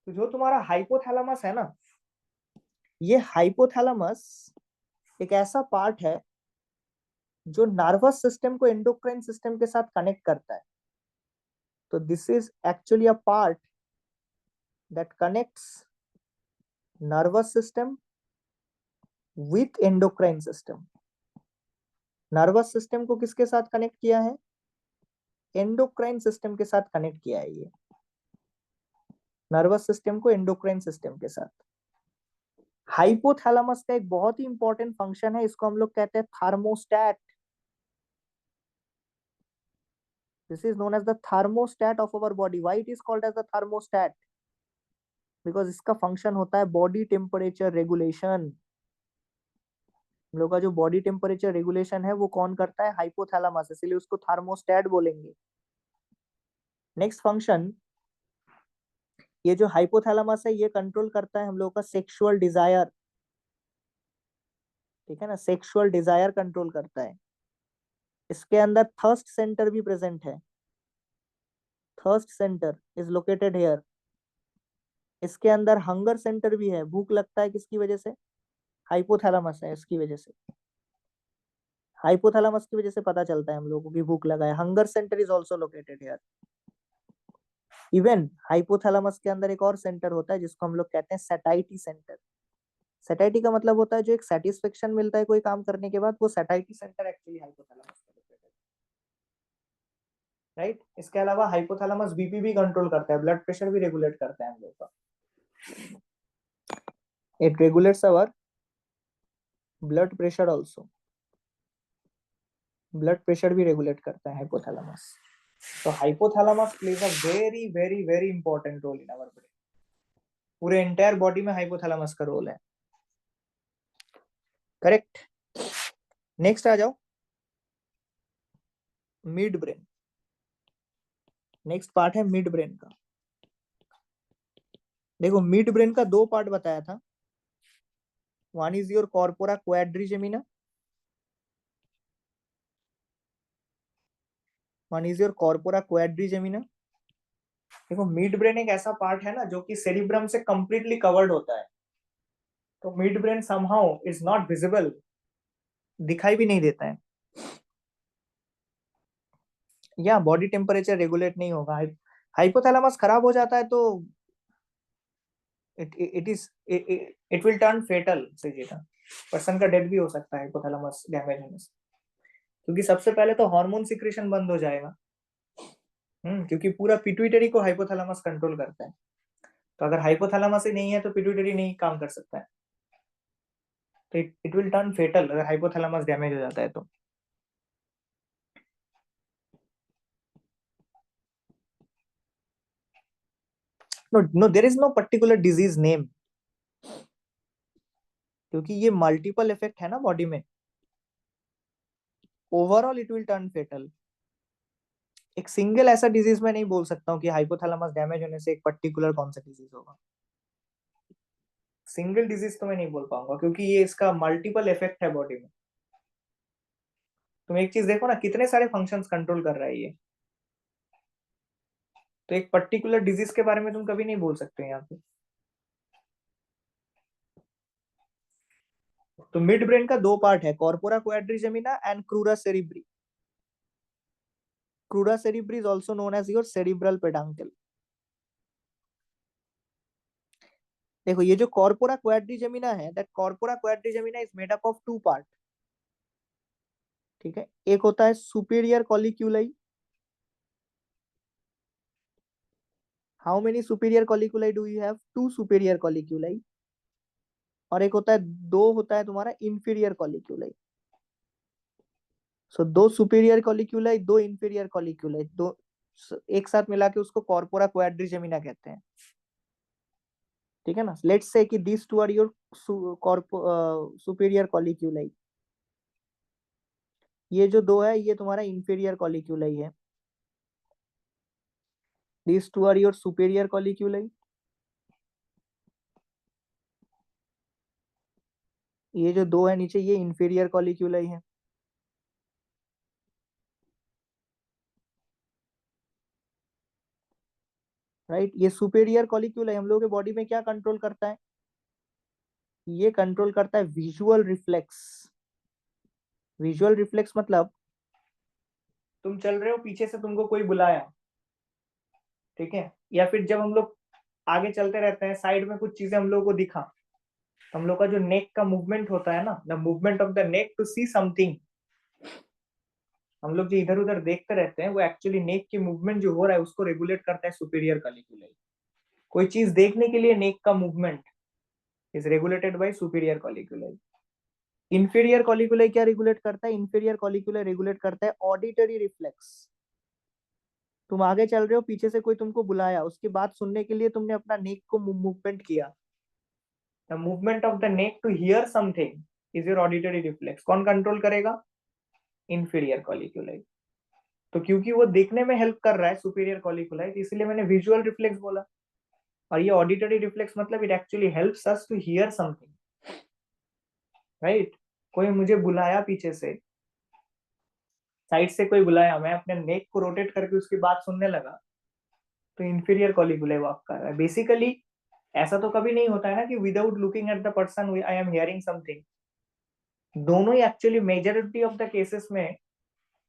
तो जो तुम्हारा हाइपोथैलेमस है ना, ये हाइपोथैलेमस एक ऐसा पार्ट है जो नर्वस सिस्टम को एंडोक्राइन सिस्टम के साथ कनेक्ट करता है। तो this is actually a part that connects nervous system with endocrine system. Nervous system को किसके साथ कनेक्ट किया है? एंडोक्राइन सिस्टम के साथ कनेक्ट किया है ये, नर्वस सिस्टम को एंडोक्राइन सिस्टम के साथ। हाइपोथैलेमस का एक बहुत ही इंपॉर्टेंट फंक्शन है, इसको हम लोग कहते हैं thermostat. This is known as the thermostat of our body. Why it is called as the thermostat? Because इसका फंक्शन होता है बॉडी टेम्परेचर रेगुलेशन। हम लोग का जो बॉडी टेम्परेचर रेगुलेशन है वो कौन करता है? हाइपोथैलेमस, इसलिए उसको थर्मोस्टेट बोलेंगे। नेक्स्ट फंक्शन, ये जो हाइपोथैलेमस है ये कंट्रोल करता है हम लोग का सेक्सुअल डिजायर, ठीक है ना, सेक्सुअल डिजायर कंट्रोल करता है। इसके अंदर थर्स्ट सेंटर भी प्रेजेंट है, thirst centre is located here. इसके अंदर हंगर सेंटर भी है, भूख लगता है किसकी वजह से? हाइपोथैलेमस है इसकी वजह से, हाइपोथैलेमस की वजह से पता चलता है हम लोगों को कि भूख लगा है। Hunger centre is also located here. Even hypothalamus के अंदर एक और सेंटर होता है जिसको हम लोग कहते हैं सैटाइटी सेंटर। सैटाइटी का मतलब होता है जो एक सेटिस्फेक्शन मिलता है कोई काम करने के बाद, वो सैटाइटी सेंटर एक्चुअली हाइपोथैलेमस में लोकेटेड है, राइट। इसके अलावा हाइपोथैलेमस बीपी भी कंट्रोल करता है, ब्लड प्रेशर भी रेगुलेट करता है हम लोग का। It regulates our blood pressure also, blood pressure भी रेगुलेट करता है हाइपोथैलेमस। तो hypothalamus plays a very very very important role in our brain. पूरे एंटायर बॉडी में हाइपोथैलेमस का रोल है, करेक्ट। नेक्स्ट आ जाओ, मिड ब्रेन। नेक्स्ट पार्ट है मिड ब्रेन का। देखो मिड ब्रेन का दो पार्ट बताया था, one is your corpora quadrigemina, one is your corpora quadrigemina. देखो मिड ब्रेन एक ऐसा पार्ट है ना जो कि सेरिब्रम से कंप्लीटली कवर्ड होता है। तो mid brain somehow is not visible, दिखाई भी नहीं देता है, या बॉडी टेम्परेचर रेगुलेट नहीं होगा। हाइपोथैलेमस खराब हो जाता है तो इट विल टर्न फेटल, सीधा पर्सन का डेथ भी हो सकता है हाइपोथैलेमस डैमेज होने से। क्योंकि सबसे पहले तो हार्मोन सिक्रेशन बंद हो जाएगा, क्योंकि पूरा पिट्यूटरी को हाइपोथैलेमस कंट्रोल करता है। तो अगर हाइपोथैलेमस ही नहीं है तो पिट्यूटरी नहीं काम कर सकता है, तो इट विल टर्न फेटल अगर हाइपोथैलेमस डैमेज हो जाता है तो। No no, there is no particular disease name, क्योंकि ये मल्टीपल इफेक्ट है ना बॉडी में। Overall it will turn fatal. एक सिंगल ऐसा डिजीज में नहीं बोल सकता हूँ कि हाइपोथैलेमस डैमेज होने से एक पर्टिकुलर कौन सा डिजीज होगा। सिंगल डिजीज तो मैं नहीं बोल पाऊंगा क्योंकि ये इसका मल्टीपल इफेक्ट है बॉडी में। तुम एक चीज देखो ना, कितने सारे फंक्शंस कंट्रोल कर रहा है ये। तो एक पर्टिकुलर डिजीज के बारे में तुम कभी नहीं बोल सकते यहाँ पे। तो मिड ब्रेन का दो पार्ट है, corpora quadrigemina and crura cerebri. Crura cerebri is also known as your cerebral peduncle. देखो ये जो कॉर्पोरा क्वाड्रिजेमिना है, that corpora quadrigemina is made up of two part, ठीक है। एक होता है superior colliculi, how many superior colliculi do you have? Two superior colliculi. और एक होता है, दो होता है तुम्हारा इंफीरियर कॉलिक्यूलाई। सो दो सुपीरियर कॉलिक्यूलाई, दो इंफीरियर कॉलिक्यूलाई, दो एक साथ मिला के उसको कॉर्पोरा क्वाड्रिजेमिना कहते हैं, ठीक है ना। लेट्स से कि this two are your superior colliculi, ये जो दो है ये तुम्हारा इंफीरियर कॉलिक्यूलाई है। This two are your superior colliculi, ये जो दो है नीचे ये इंफीरियर कॉलिक्यूलाई है, राइट। ये सुपीरियर कॉलिक्यूलाई हम लोगों के बॉडी में क्या कंट्रोल करता है? ये कंट्रोल करता है विजुअल रिफ्लेक्स। विजुअल रिफ्लेक्स मतलब तुम चल रहे हो, पीछे से तुमको कोई बुलाया, ठीक है, या फिर जब हम लोग आगे चलते रहते हैं साइड में कुछ चीजें हम लोगों को दिखा, हम लोग का जो नेक का मूवमेंट होता है ना, the movement of the neck to see something, हम लोग जो इधर उधर देखते रहते हैं वो एक्चुअली नेक की मूवमेंट जो हो रहा है उसको रेगुलेट करता है सुपीरियर कॉलिक्यूलाई। कोई चीज देखने के लिए नेक का movement is regulated by superior colliculi. Inferior colliculi क्या रेगुलेट करता है? इंफीरियर कॉलिक्यूलाई रेगुलेट करता है ऑडिटरी रिफ्लेक्स। तुम आगे चल रहे हो, पीछे से कोई तुमको बुलाया, उसकी बात सुनने के लिए तुमने अपना नेक को मूवमेंट किया, the movement of the neck to hear something is your auditory reflex. कौन कंट्रोल करेगा? Inferior colliculi. तो क्योंकि वो देखने में हेल्प कर रहा है सुपीरियर कॉलिक्यूलाई, तो इसीलिए मैंने विजुअल रिफ्लेक्स बोला। और ये ऑडिटरी रिफ्लेक्स मतलब it actually helps us to hear something, right? कोई मुझे बुलाया पीछे से, साइड से कोई बुलाया, मैं अपने नेक को रोटेट करके उसकी बात सुनने लगा, तो इंफीरियर कॉलिक्यूलाई वर्क कर रहा है बेसिकली। ऐसा तो कभी नहीं होता है ना कि without looking at the person I am hearing something. दोनों ही actually majority of the cases में,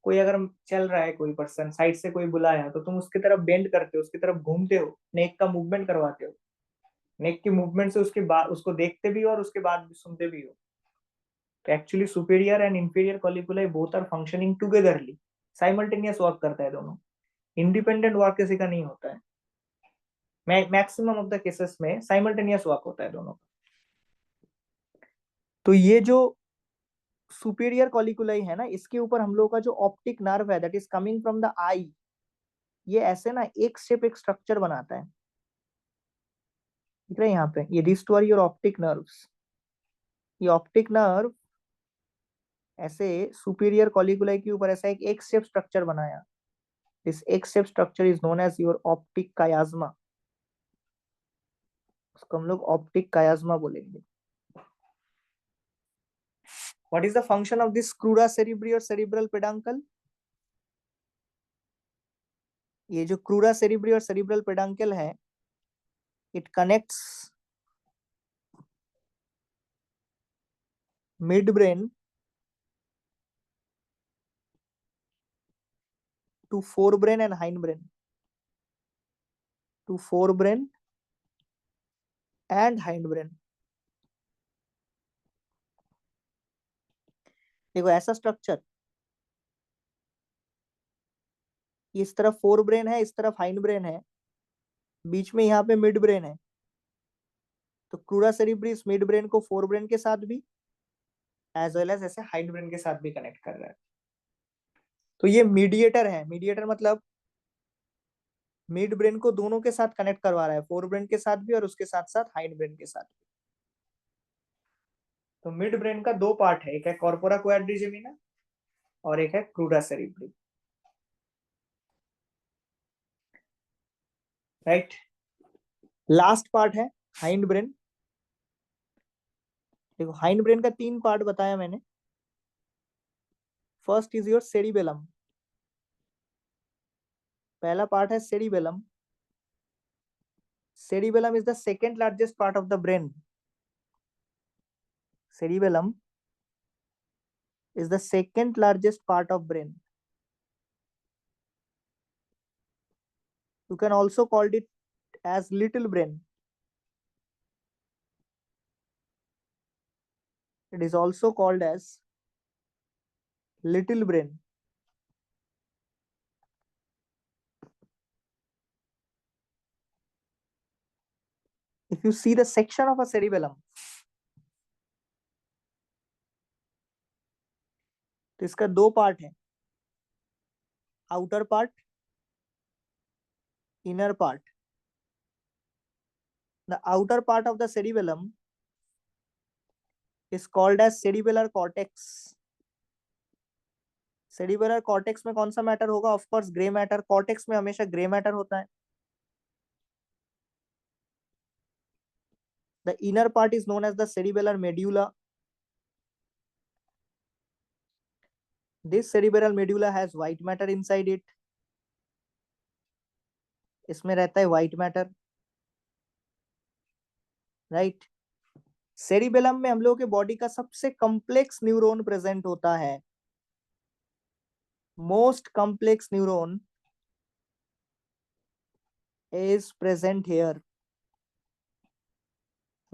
कोई अगर चल रहा है, कोई पर्सन साइड से कोई बुलाया, तो तुम उसकी तरफ बेंड करते हो, उसकी तरफ घूमते हो, नेक का मूवमेंट करवाते हो, नेक की मूवमेंट से उसके बाद उसको देखते भी हो और उसके बाद भी सुनते भी हो। तो actually superior and inferior colliculi both are functioning togetherly, simultaneous work करता है दोनों, इंडिपेंडेंट वर्क किसी का नहीं होता है। मैक्सिमम ऑफ द केसेस में साइमल्टेनियस वर्क होता है दोनों का। तो ये जो सुपीरियर कॉलिक्यूलाई है ना, इसके ऊपर हम लोग का जो ऑप्टिक नर्व है that is coming from the eye, ये ऐसे ना एक शेप एक स्ट्रक्चर बनाता है। दिख रहा है यहाँ पे, ये this two are your optic nerves. ये ऑप्टिक नर्व ऐसे सुपीरियर कॉलिक्यूलाई के ऊपर ऐसा एक एक्स शेप स्ट्रक्चर बनाया। This X shape structure is known as your optic chiasma. उसको हम लोग ऑप्टिक कायाज्मा बोलेंगे। What is the function of this crura cerebri और सेरिब्रल पेडांकल? ये जो क्रूरा सेरिब्री और सेरिब्रल पेडांकल है, it connects mid brain to forebrain and hindbrain, to forebrain and hindbrain। देखो ऐसा स्ट्रक्चर, इस तरफ फोर ब्रेन है, इस तरफ हाइंड ब्रेन है, बीच में यहाँ पे मिड ब्रेन है। तो क्रूरा सेरिब्रिस मिड ब्रेन को फोर ब्रेन के साथ भी एज वेल एज ऐसे हाइंड ब्रेन के साथ भी कनेक्ट कर रहा है। तो ये मीडिएटर है। मीडिएटर मतलब मिड ब्रेन को दोनों के साथ कनेक्ट करवा रहा है, फोर ब्रेन के साथ भी और उसके साथ साथ हाइंड ब्रेन के साथ भी। तो मिड ब्रेन का दो पार्ट है, एक है कॉर्पोरा क्वाड्रिजेमिना और एक है क्रूरा सेरिब्री, राइट? लास्ट पार्ट है हाइंड ब्रेन। देखो हाइंड ब्रेन का तीन पार्ट बताया मैंने। First is your cerebellum. पहला पार्ट है cerebellum. cerebellum is the second largest part of the brain. Cerebellum is the second largest part of brain. You can also call it as little brain. It is also called as little brain. If you see the section of a cerebellum, तो इसका दो part है, outer part, inner part. The outer part of the cerebellum is called as cerebellar cortex. Cerebellar cortex में कौन सा matter होगा? Of course grey matter. Cortex में हमेशा ग्रे मैटर होता है। The inner part is known as the cerebellar medulla. This cerebellar medulla has white matter inside it. इसमें रहता है व्हाइट मैटर, राइट? सेरिबेलम में हम लोग के बॉडी का सबसे कॉम्प्लेक्स न्यूरॉन प्रेजेंट होता है। Most complex neuron is present here.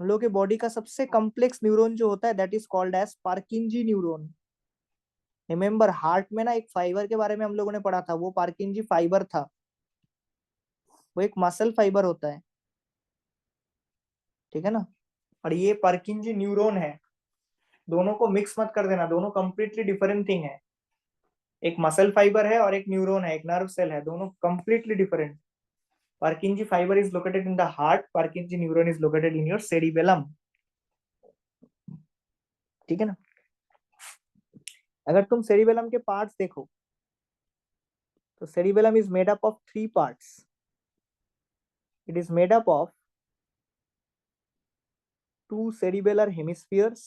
हम लोग के बॉडी का सबसे कॉम्प्लेक्स न्यूरॉन जो होता है that is called as Purkinje neuron. Remember heart में ना एक फाइबर के बारे में हम लोगों ने पढ़ा था, वो पार्किंजी फाइबर था। वो एक मसल फाइबर होता है, ठीक है ना? और ये पार्किंजी न्यूरॉन है। दोनों को मिक्स मत कर देना, दोनों कंप्लीटली डिफरेंट थिंग है। एक मसल फाइबर है और एक न्यूरॉन है, एक नर्व सेल है, दोनों completely different. Purkinje fiber is located in the heart. Purkinje neuron is located in your cerebellum. ठीक है ना। अगर तुम सेरिबेलम के पार्ट्स देखो तो cerebellum is made up of 3 parts. It is made up of 2 cerebellar hemispheres.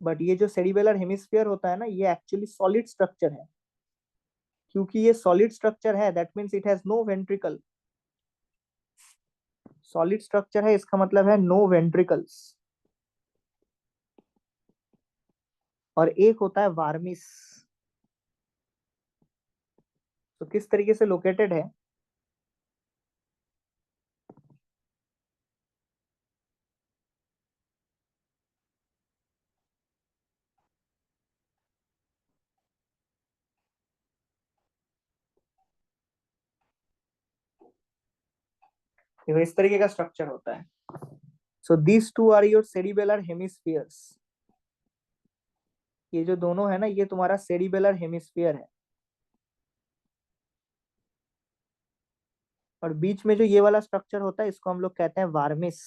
But ये जो सेरिबेलर हेमिस्फीयर होता है ना, ये एक्चुअली सॉलिड स्ट्रक्चर है. क्योंकि ये सॉलिड स्ट्रक्चर है, that means it has no ventricle. Solid structure है, इसका मतलब है नो वेंट्रिकल्स. और एक होता है वार्मिस. तो किस तरीके से लोकेटेड है? देखो इस तरीके का स्ट्रक्चर होता है. So these two are your cerebellar hemispheres. ये जो दोनों है ना, ये तुम्हारा सेरिबेलर हेमिस्फीयर है. और बीच में जो ये वाला स्ट्रक्चर होता है, इसको हम लोग कहते हैं vermis.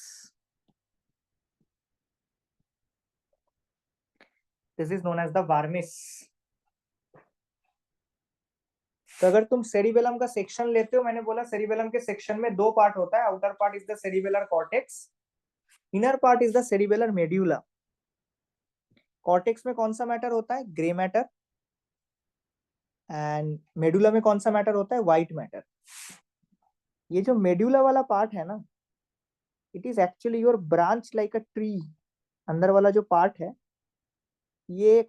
This is known as the vermis. तो अगर तुम सेरिबेलम का सेक्शन लेते हो, मैंने बोला सेरिबेलम के सेक्शन में 2 पार्ट होता है. Outer part is the cerebellar cortex, inner part is the cerebellar medulla. Cortex में कौन सा मैटर होता है? Grey matter. एंड मेडुला में कौन सा मैटर होता है? White matter. ये जो मेड्यूला वाला पार्ट है ना, it is actually your branch like a tree. अंदर वाला जो पार्ट है, ये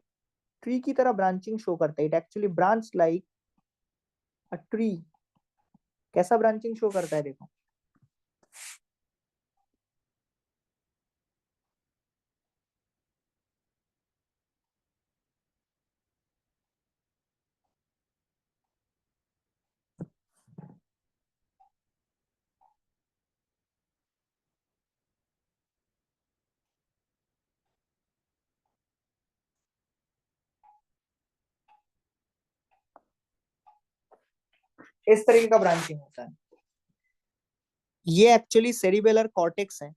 ट्री की तरह ब्रांचिंग शो करता है. It actually branch like a tree. कैसा ब्रांचिंग शो करता है? देखो इस तरीके का ब्रांचिंग होता है. ये एक्चुअली सेरिबेलर कॉर्टेक्स है.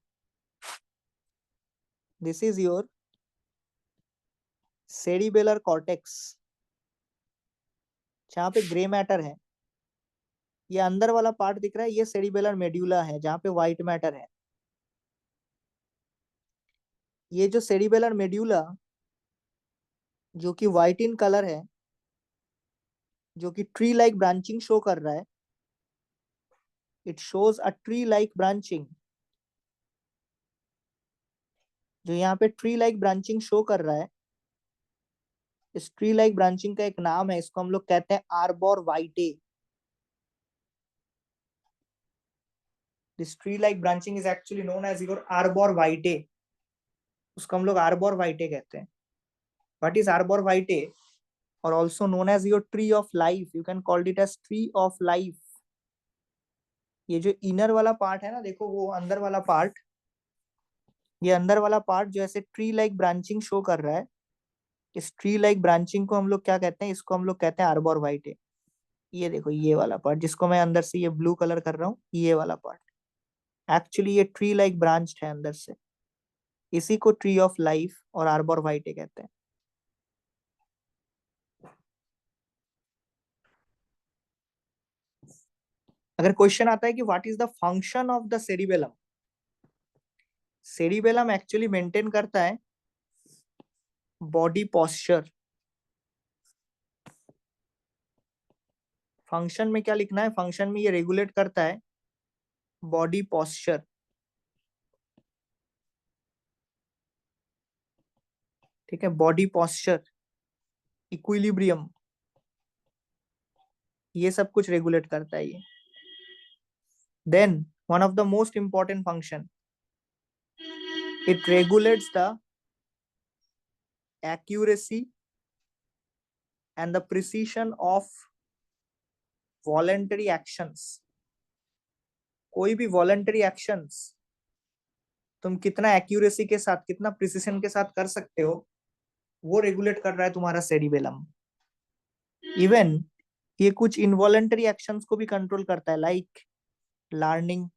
This is your cerebellar cortex, जहाँ पे ग्रे मैटर है. ये अंदर वाला पार्ट दिख रहा है, ये सेरिबेलर मेड्यूला है, जहाँ पे व्हाइट मैटर है. ये जो सेरिबेलर मेड्यूला, जो कि व्हाइट इन कलर है, जो कि ट्री लाइक ब्रांचिंग शो कर रहा है. It shows a tree like branching. जो यहाँ पे ट्री लाइक ब्रांचिंग शो कर रहा है, इस ट्री लाइक ब्रांचिंग का एक नाम है, इसको हम लोग कहते हैं arbor vitae. This tree like branching is actually known as your arbor vitae. उसको हम लोग आर्बोर वाइटे कहते हैं. What is arbor vitae? और also known as your tree of life. You can called it as tree of life. ये जो inner वाला part है ना, देखो वो अंदर वाला पार्ट, ये अंदर वाला पार्ट जो ऐसे ट्री लाइक ब्रांचिंग शो कर रहा है, इस ट्री लाइक ब्रांचिंग को हम लोग क्या कहते हैं? इसको हम लोग कहते हैं आर्बोर वाइटे. ये देखो ये वाला पार्ट, जिसको मैं अंदर से ये ब्लू कलर कर रहा हूँ, ये वाला पार्ट एक्चुअली ये ट्री लाइक ब्रांच है अंदर से. इसी को ट्री ऑफ लाइफ और आर्बोर वाइटे कहते हैं. अगर क्वेश्चन आता है कि what is the function of the cerebellum, cerebellum actually maintain करता है बॉडी पोस्चर. फंक्शन में क्या लिखना है? फंक्शन में ये रेगुलेट करता है बॉडी पोस्चर. ठीक है, बॉडी पोस्चर, इक्विलिब्रियम, ये सब कुछ रेगुलेट करता है ये. Then one of the most important function, it regulates the accuracy and the precision of voluntary actions. कोई भी voluntary actions तुम कितना एक्यूरेसी के साथ, कितना प्रिसिशन के साथ कर सकते हो, वो रेगुलेट कर रहा है तुम्हारा सेरिबेलम. इवन ये कुछ इनवॉलेंटरी एक्शंस को भी कंट्रोल करता है, लाइक लर्निंग,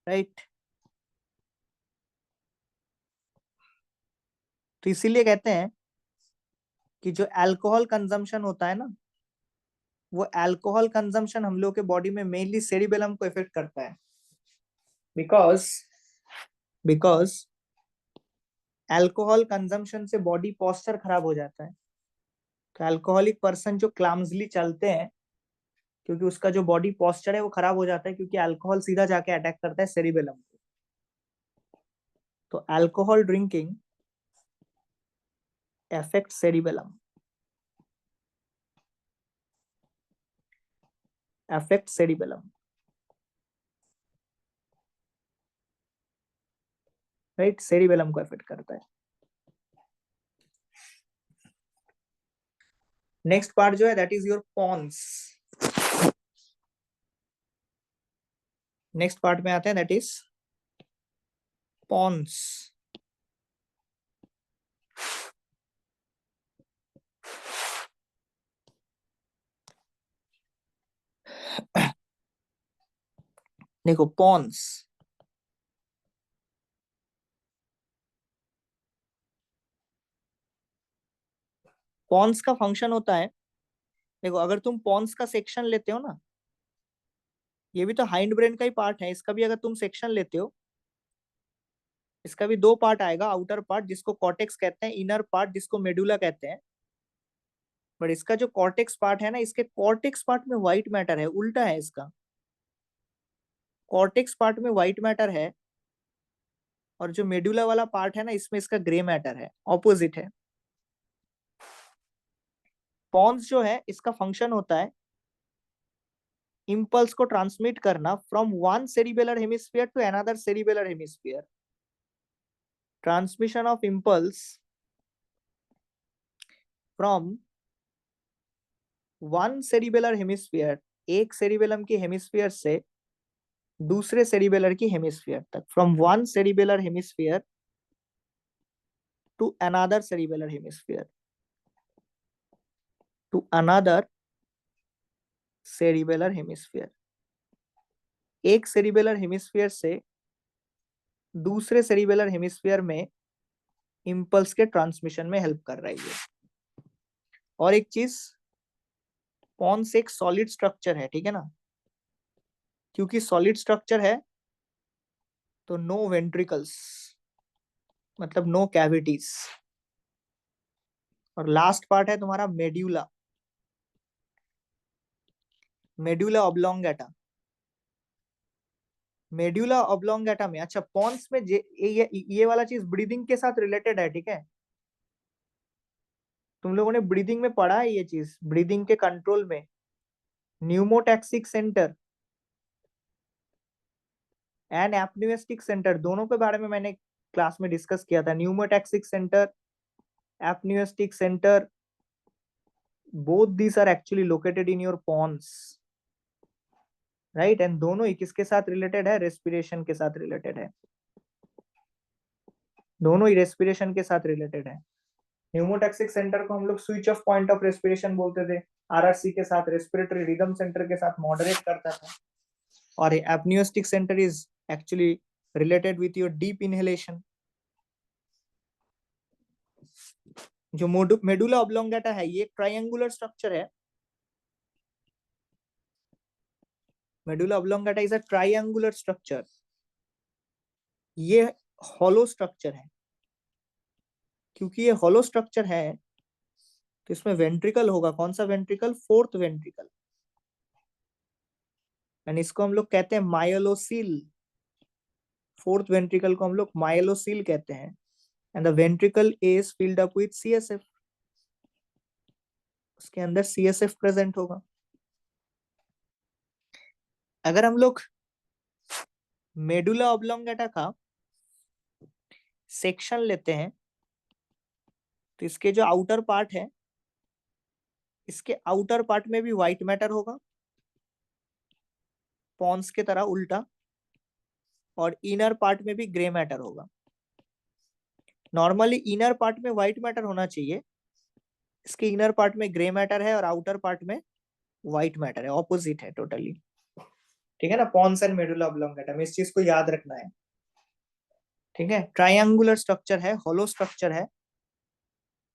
राइट. तो इसीलिए कहते हैं कि जो अल्कोहल कंजम्पशन होता है ना, वो अल्कोहल कंजम्पशन हम लोग के बॉडी में मेनली सेरिबेलम को इफेक्ट करता है, बिकॉज बिकॉज अल्कोहल कंजम्पशन से बॉडी पोस्चर खराब हो जाता है। तो अल्कोहलिक पर्सन जो क्लम्सली चलते हैं, क्योंकि उसका जो बॉडी पोस्चर है वो खराब हो जाता है, क्योंकि अल्कोहल सीधा जाके अटैक करता है सेरिबेलम को। तो alcohol drinking affects cerebellum, affects cerebellum, right, cerebellum को अफेक्ट करता है। नेक्स्ट पार्ट जो है that is your pons. Next part में आते हैं दैट इज पॉन्स। देखो पॉन्स, पॉन्स का फंक्शन होता है, देखो अगर तुम पॉन्स का सेक्शन लेते हो ना, ये भी तो हाइंड ब्रेन का ही पार्ट है, इसका भी अगर तुम सेक्शन लेते हो, इसका भी दो पार्ट आएगा, आउटर पार्ट जिसको कॉर्टेक्स कहते हैं, इनर पार्ट जिसको मेडुला कहते हैं। बट इसका जो कॉर्टेक्स पार्ट है ना, इसके कॉर्टेक्स पार्ट में व्हाइट मैटर है, उल्टा है इसका। कॉर्टेक्स पार्ट में व्हाइट मैटर है, और जो मेडुला वाला पार्ट है ना, इसमें इसका ग्रे मैटर है, ऑपोजिट है। पॉन्स जो है इसका फंक्शन होता है इम्पल्स को ट्रांसमिट करना from one cerebellar hemisphere to another cerebellar hemisphere. Transmission of impulse from one cerebellar hemisphere, एक सेरिबेलम की हेमिस्फीयर से दूसरे सेरिबेलर की हेमिस्फीयर तक, from one cerebellar hemisphere to another cerebellar hemisphere, to another cerebellar hemisphere. एक cerebellar hemisphere से दूसरे cerebellar hemisphere में इम्पल्स के ट्रांसमिशन में हेल्प कर रही है। और एक चीज, पॉन्स एक सॉलिड स्ट्रक्चर है, ठीक है ना, क्योंकि सॉलिड स्ट्रक्चर है तो नो वेंट्रिकल्स, मतलब नो कैविटीज। और लास्ट पार्ट है तुम्हारा medulla, medulla oblongata. Medulla oblongata में, अच्छा पॉन्स में ये वाला चीज ब्रीदिंग के साथ रिलेटेड है, ठीक है। तुम लोगों ने ब्रीदिंग में पढ़ा है ये चीज, ब्रीदिंग के कंट्रोल में न्यूमोटैक्सिक सेंटर एंड एप्नियोस्टिक सेंटर, दोनों के बारे में मैंने क्लास में डिस्कस किया था। Pneumotaxic center, apneustic center, both these are actually located in your pons, right. And दोनों ही किसके साथ रिलेटेड है, रेस्पिरेशन के साथ रिलेटेड है, दोनों ही रेस्पिरेशन के साथ रिलेटेड है। न्यूमोटैक्सिक सेंटर को हम लोग switch off point of respiration बोलते थे, आरआरसी के साथ रेस्पिरेटरी रिदम सेंटर के साथ मॉडरेट करता था। और apneustic center is actually related with your deep inhalation. जो मेडुला ऑब्लोंगेटा है ये एक ट्रायंगुलर स्ट्रक्चर है, medulla oblongata is a triangular structure. ये हॉलो स्ट्रक्चर है, क्योंकि ये हॉलो स्ट्रक्चर है तो इसमें वेंट्रिकल होगा, कौन सा वेंट्रिकल, फोर्थ वेंट्रिकल, एंड इसको हम लोग कहते हैं मायोलोसील। फोर्थ वेंट्रिकल को हम लोग मायोलोसील कहते हैं, and the ventricle is filled up with CSF, उसके अंदर सीएसएफ प्रेजेंट होगा। अगर हम लोग मेडुला ऑब्लोंगेटा का सेक्शन लेते हैं तो इसके जो आउटर पार्ट है, इसके आउटर पार्ट में भी व्हाइट मैटर होगा, पॉन्स के तरह उल्टा, और इनर पार्ट में भी ग्रे मैटर होगा। नॉर्मली इनर पार्ट में व्हाइट मैटर होना चाहिए, इसके इनर पार्ट में ग्रे मैटर है और आउटर पार्ट में व्हाइट मैटर है, ऑपोजिट है टोटली, ठीक है ना। पॉन्स एंड मेडुला ऑब्लोंगेटा में इस चीज को याद रखना है, ठीक है। ट्रायंगुलर स्ट्रक्चर है, हॉलो स्ट्रक्चर है,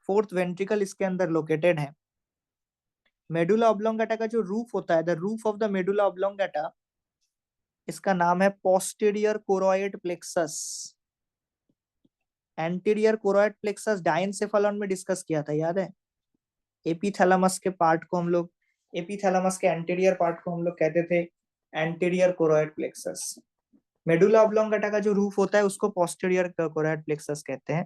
फोर्थ वेंट्रिकल इसके अंदर लोकेटेड है। मेडुला ऑब्लोंगेटा का जो रूफ होता है, the roof of the medulla oblongata, इसका नाम है posterior choroid plexus. Anterior choroid plexus diencephalon में डिस्कस किया था, याद है? एपीथैलेमस के पार्ट को हम लोग, एपीथैलेमस के एंटीरियर पार्ट को हम लोग कहते थे anterior choroid plexus. Medulla oblongata का जो रूफ होता है उसको पोस्टीरियर कोरोइड प्लेक्सस कहते हैं।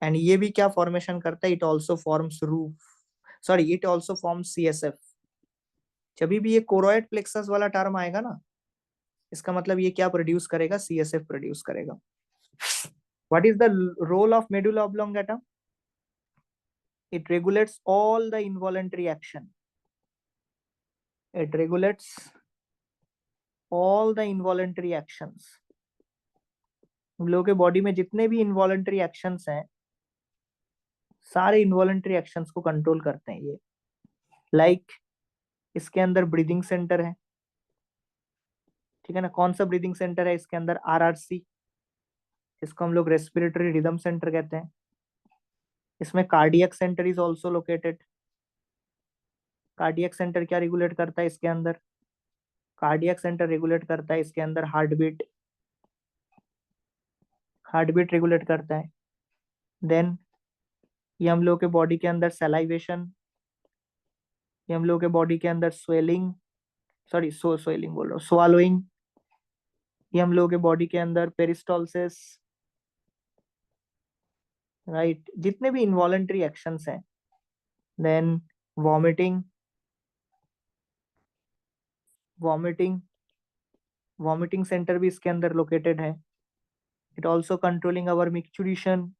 एंड ये भी क्या फॉर्मेशन करता है? It also forms roof, sorry, it also forms CSF. जब भी ये कोरोइड प्लेक्सस वाला टर्म आएगा ना, इसका मतलब ये क्या प्रोड्यूस करेगा? सीएसएफ प्रोड्यूस करेगा। What is the role of medulla oblongata? It regulates all the involuntary action. It regulates all the involuntary actions. हम लोगों के बॉडी में जितने भी इनवॉलंटरी एक्शंस हैं, सारे इनवॉलंटरी एक्शंस को कंट्रोल करते हैं ये। लाइक इसके अंदर ब्रीदिंग सेंटर है, ठीक है ना? कौन सा ब्रीदिंग सेंटर है इसके अंदर? आरआरसी, इसको हम लोग रेस्पिरेटरी रिदम सेंटर कहते हैं। इसमें cardiac centre is also located. Cardiac centre क्या रेगुलेट करता है इसके अंदर? कार्डियक सेंटर रेगुलेट करता है इसके अंदर heart beat, heart beat regulate करता है। देन ये हम लोग के बॉडी के अंदर सलाइवेशन, ये हम लोग के बॉडी के अंदर स्वेलिंग, सॉरी स्वेलिंग बोल रहा हूँ, स्वालोइंग, ये हम लोग के बॉडी के अंदर पेरिस्टॉल्सिस, राइट? जितने भी इनवॉलंटरी एक्शंस हैं। Then vomiting, vomiting, vomiting centre भी इसके अंदर लोकेटेड है। It also controlling our micturition,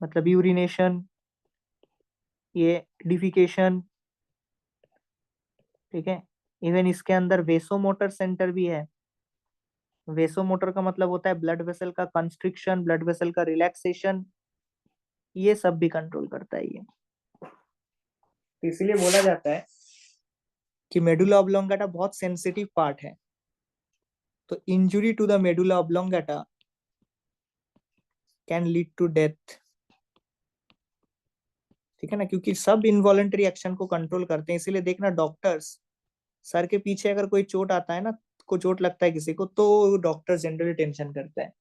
मतलब यूरिनेशन, ये डिफिकेशन, ठीक है? इवन इसके अंदर वेसोमोटर सेंटर भी है। वेसोमोटर का मतलब होता है ब्लड वेसल का कंस्ट्रिक्शन, ब्लड वेसल का रिलैक्सेशन, ये सब भी कंट्रोल करता है ये। तो इसीलिए बोला जाता है कि मेडुला ऑब्लोंगेटा बहुत सेंसिटिव पार्ट है। तो injury to the medulla oblongata can lead to death, ठीक है ना? क्योंकि सब इनवॉलेंटरी एक्शन को कंट्रोल करते हैं। इसीलिए देखना, डॉक्टर्स, सर के पीछे अगर कोई चोट आता है ना, को चोट लगता है किसी को, तो डॉक्टर जनरली टेंशन करता है,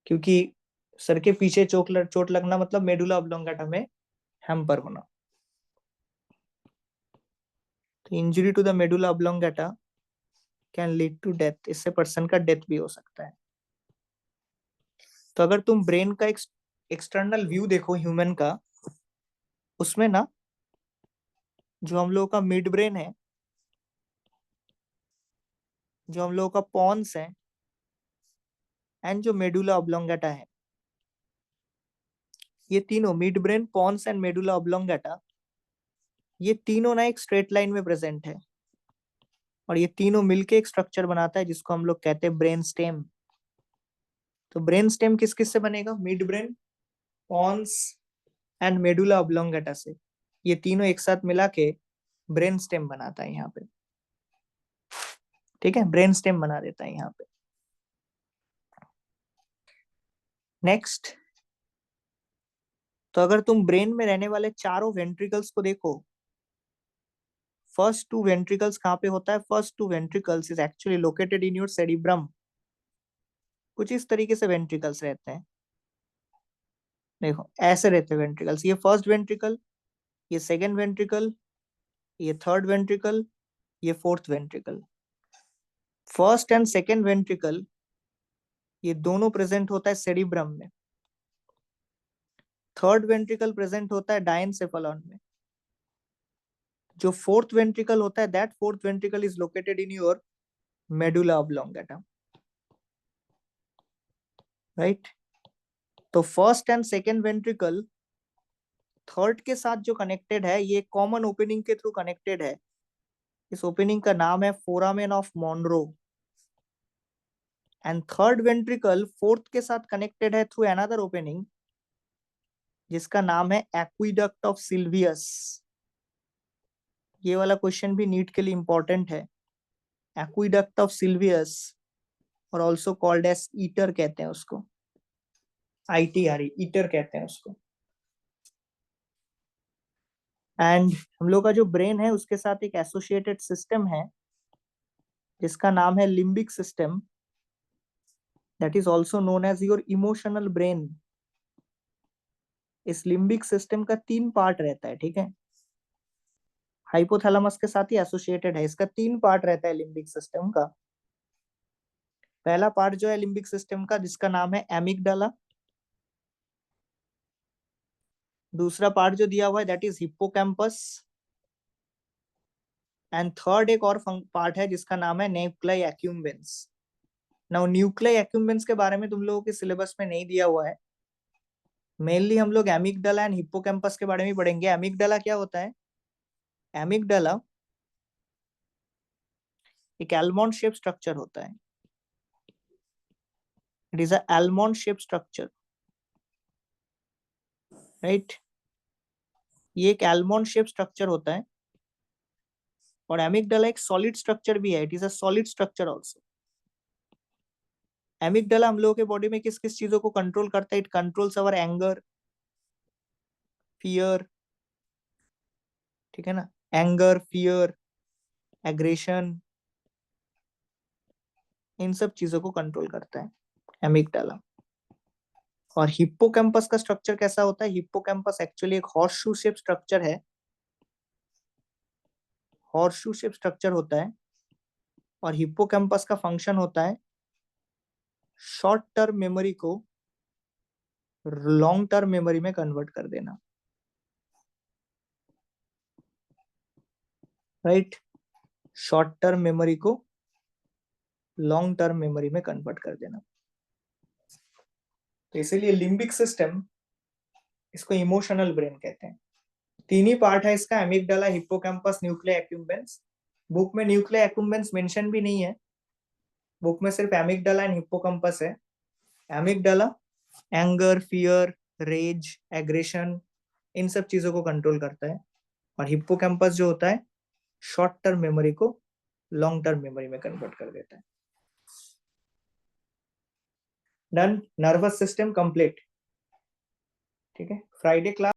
क्योंकि सर के पीछे चोट लगना मतलब मेडुला ऑब्लोंगेटा में हैम्पर होना। तो injury to the medulla oblongata can lead to death, इससे पर्सन का डेथ भी हो सकता है। तो अगर तुम ब्रेन का एक एक्सटर्नल व्यू देखो ह्यूमन का, उसमें ना जो हम लोगों का मिड ब्रेन है, जो हम लोगों का पॉन्स है, एंड जो मेडुला ऑब्लोंगेटा है, ये तीनों, mid brain, pons and medulla oblongata, ये तीनों ना एक स्ट्रेट लाइन में प्रेजेंट है। और ये तीनों मिलके एक स्ट्रक्चर बनाता है जिसको हम लोग कहते हैं ब्रेन स्टेम। तो ब्रेन स्टेम किस किस से बनेगा? Mid brain, pons and medulla oblongata से। ये तीनों एक साथ मिला के ब्रेन स्टेम बनाता है यहाँ पे, ठीक है? ब्रेन स्टेम बना देता है यहाँ पे। नेक्स्ट, तो अगर तुम ब्रेन में रहने वाले चारों वेंट्रिकल्स को देखो, फर्स्ट टू वेंट्रिकल्स कहाँ पे होता है? First two ventricles is actually located in your cerebrum. कुछ इस तरीके से वेंट्रिकल्स रहते हैं, देखो ऐसे रहते हैं वेंट्रिकल्स। ये फर्स्ट वेंट्रिकल, ये सेकंड वेंट्रिकल, ये थर्ड वेंट्रिकल, ये fourth ventricle. First and second ventricle ये दोनों प्रेजेंट होता है सेरिब्रम में। थर्ड वेंट्रिकल प्रेजेंट होता है डायनसेफालॉन में। जो फोर्थ वेंट्रिकल होता है, that fourth ventricle is located in your medulla oblongata, right? तो first and second ventricle third के साथ जो कनेक्टेड है, ये कॉमन ओपनिंग के थ्रू कनेक्टेड है। इस ओपनिंग का नाम है foramen of Monro. And third ventricle fourth के साथ कनेक्टेड है थ्रू अनदर ओपनिंग जिसका नाम है एक्विडक्ट ऑफ सिल्वियस। ये वाला क्वेश्चन भी नीट के लिए इंपॉर्टेंट है। एक्विडक्ट ऑफ सिल्वियस, और ऑल्सो कॉल्ड एस ईटर कहते हैं उसको, ITRE, ईटर कहते हैं उसको। एंड हम लोग का जो ब्रेन है उसके साथ एक एसोसिएटेड सिस्टम है जिसका नाम है limbic system, that is also known as your emotional brain. इस लिम्बिक सिस्टम का 3 पार्ट रहता है, ठीक है। हाइपोथैलेमस के साथ ही एसोसिएटेड है, इसका 3 पार्ट रहता है लिम्बिक सिस्टम का। पहला पार्ट जो है लिम्बिक सिस्टम का जिसका नाम है एमिगडाला। दूसरा पार्ट जो दिया हुआ है that is hippocampus. And third एक और पार्ट है जिसका नाम है न्यूक्लियस एक्युम्बेंस। नाउ न्यूक्लियस एक्युम्बेंस के बारे में तुम लोगों के सिलेबस में नहीं दिया हुआ है। मेनली हम लोग एमिगडाला एंड हिप्पोकैम्पस के बारे में पढ़ेंगे। एमिगडाला क्या होता है? एमिगडाला एक एलमंड शेप स्ट्रक्चर होता है। It is a almond shape structure, right. ये एक एलमंड शेप स्ट्रक्चर होता है और एमिगडाला एक सॉलिड स्ट्रक्चर भी है। It is a solid structure also. Amygdala हम लोगों के बॉडी में किस किस चीजों को कंट्रोल करता है? It controls our anger, fear, ठीक है ना। एंगर, फियर, एग्रेशन, इन सब चीजों को कंट्रोल करता है एमिगडाला। और हिप्पोकैम्पस का स्ट्रक्चर कैसा होता है? हिप्पोकैम्पस एक्चुअली एक हॉर्सशू शेप स्ट्रक्चर है। हॉर्सशू शेप स्ट्रक्चर होता है और हिप्पोकैम्पस का फंक्शन होता है शॉर्ट टर्म मेमोरी को लॉन्ग टर्म मेमोरी में कन्वर्ट कर देना, राइट। शॉर्ट टर्म मेमोरी को लॉन्ग टर्म मेमोरी में कन्वर्ट कर देना। तो इसीलिए लिम्बिक सिस्टम, इसको इमोशनल ब्रेन कहते हैं। 3 ही पार्ट है इसका, एमिगडाला, हिप्पोकैम्पस, न्यूक्लियस एक्युम्बेंस। बुक में न्यूक्लियस एक्युम्बेंस मेंशन भी नहीं है, बुक में सिर्फ एमिगडाला एंड हिप्पोकैम्पस है। Amygdala anger, fear, rage, aggression, इन सब चीजों को कंट्रोल करता है। और हिप्पोकैम्पस जो होता है शॉर्ट टर्म मेमोरी को लॉन्ग टर्म मेमोरी में कन्वर्ट कर देता है। डन, नर्वस सिस्टम कंप्लीट, ठीक है। Friday class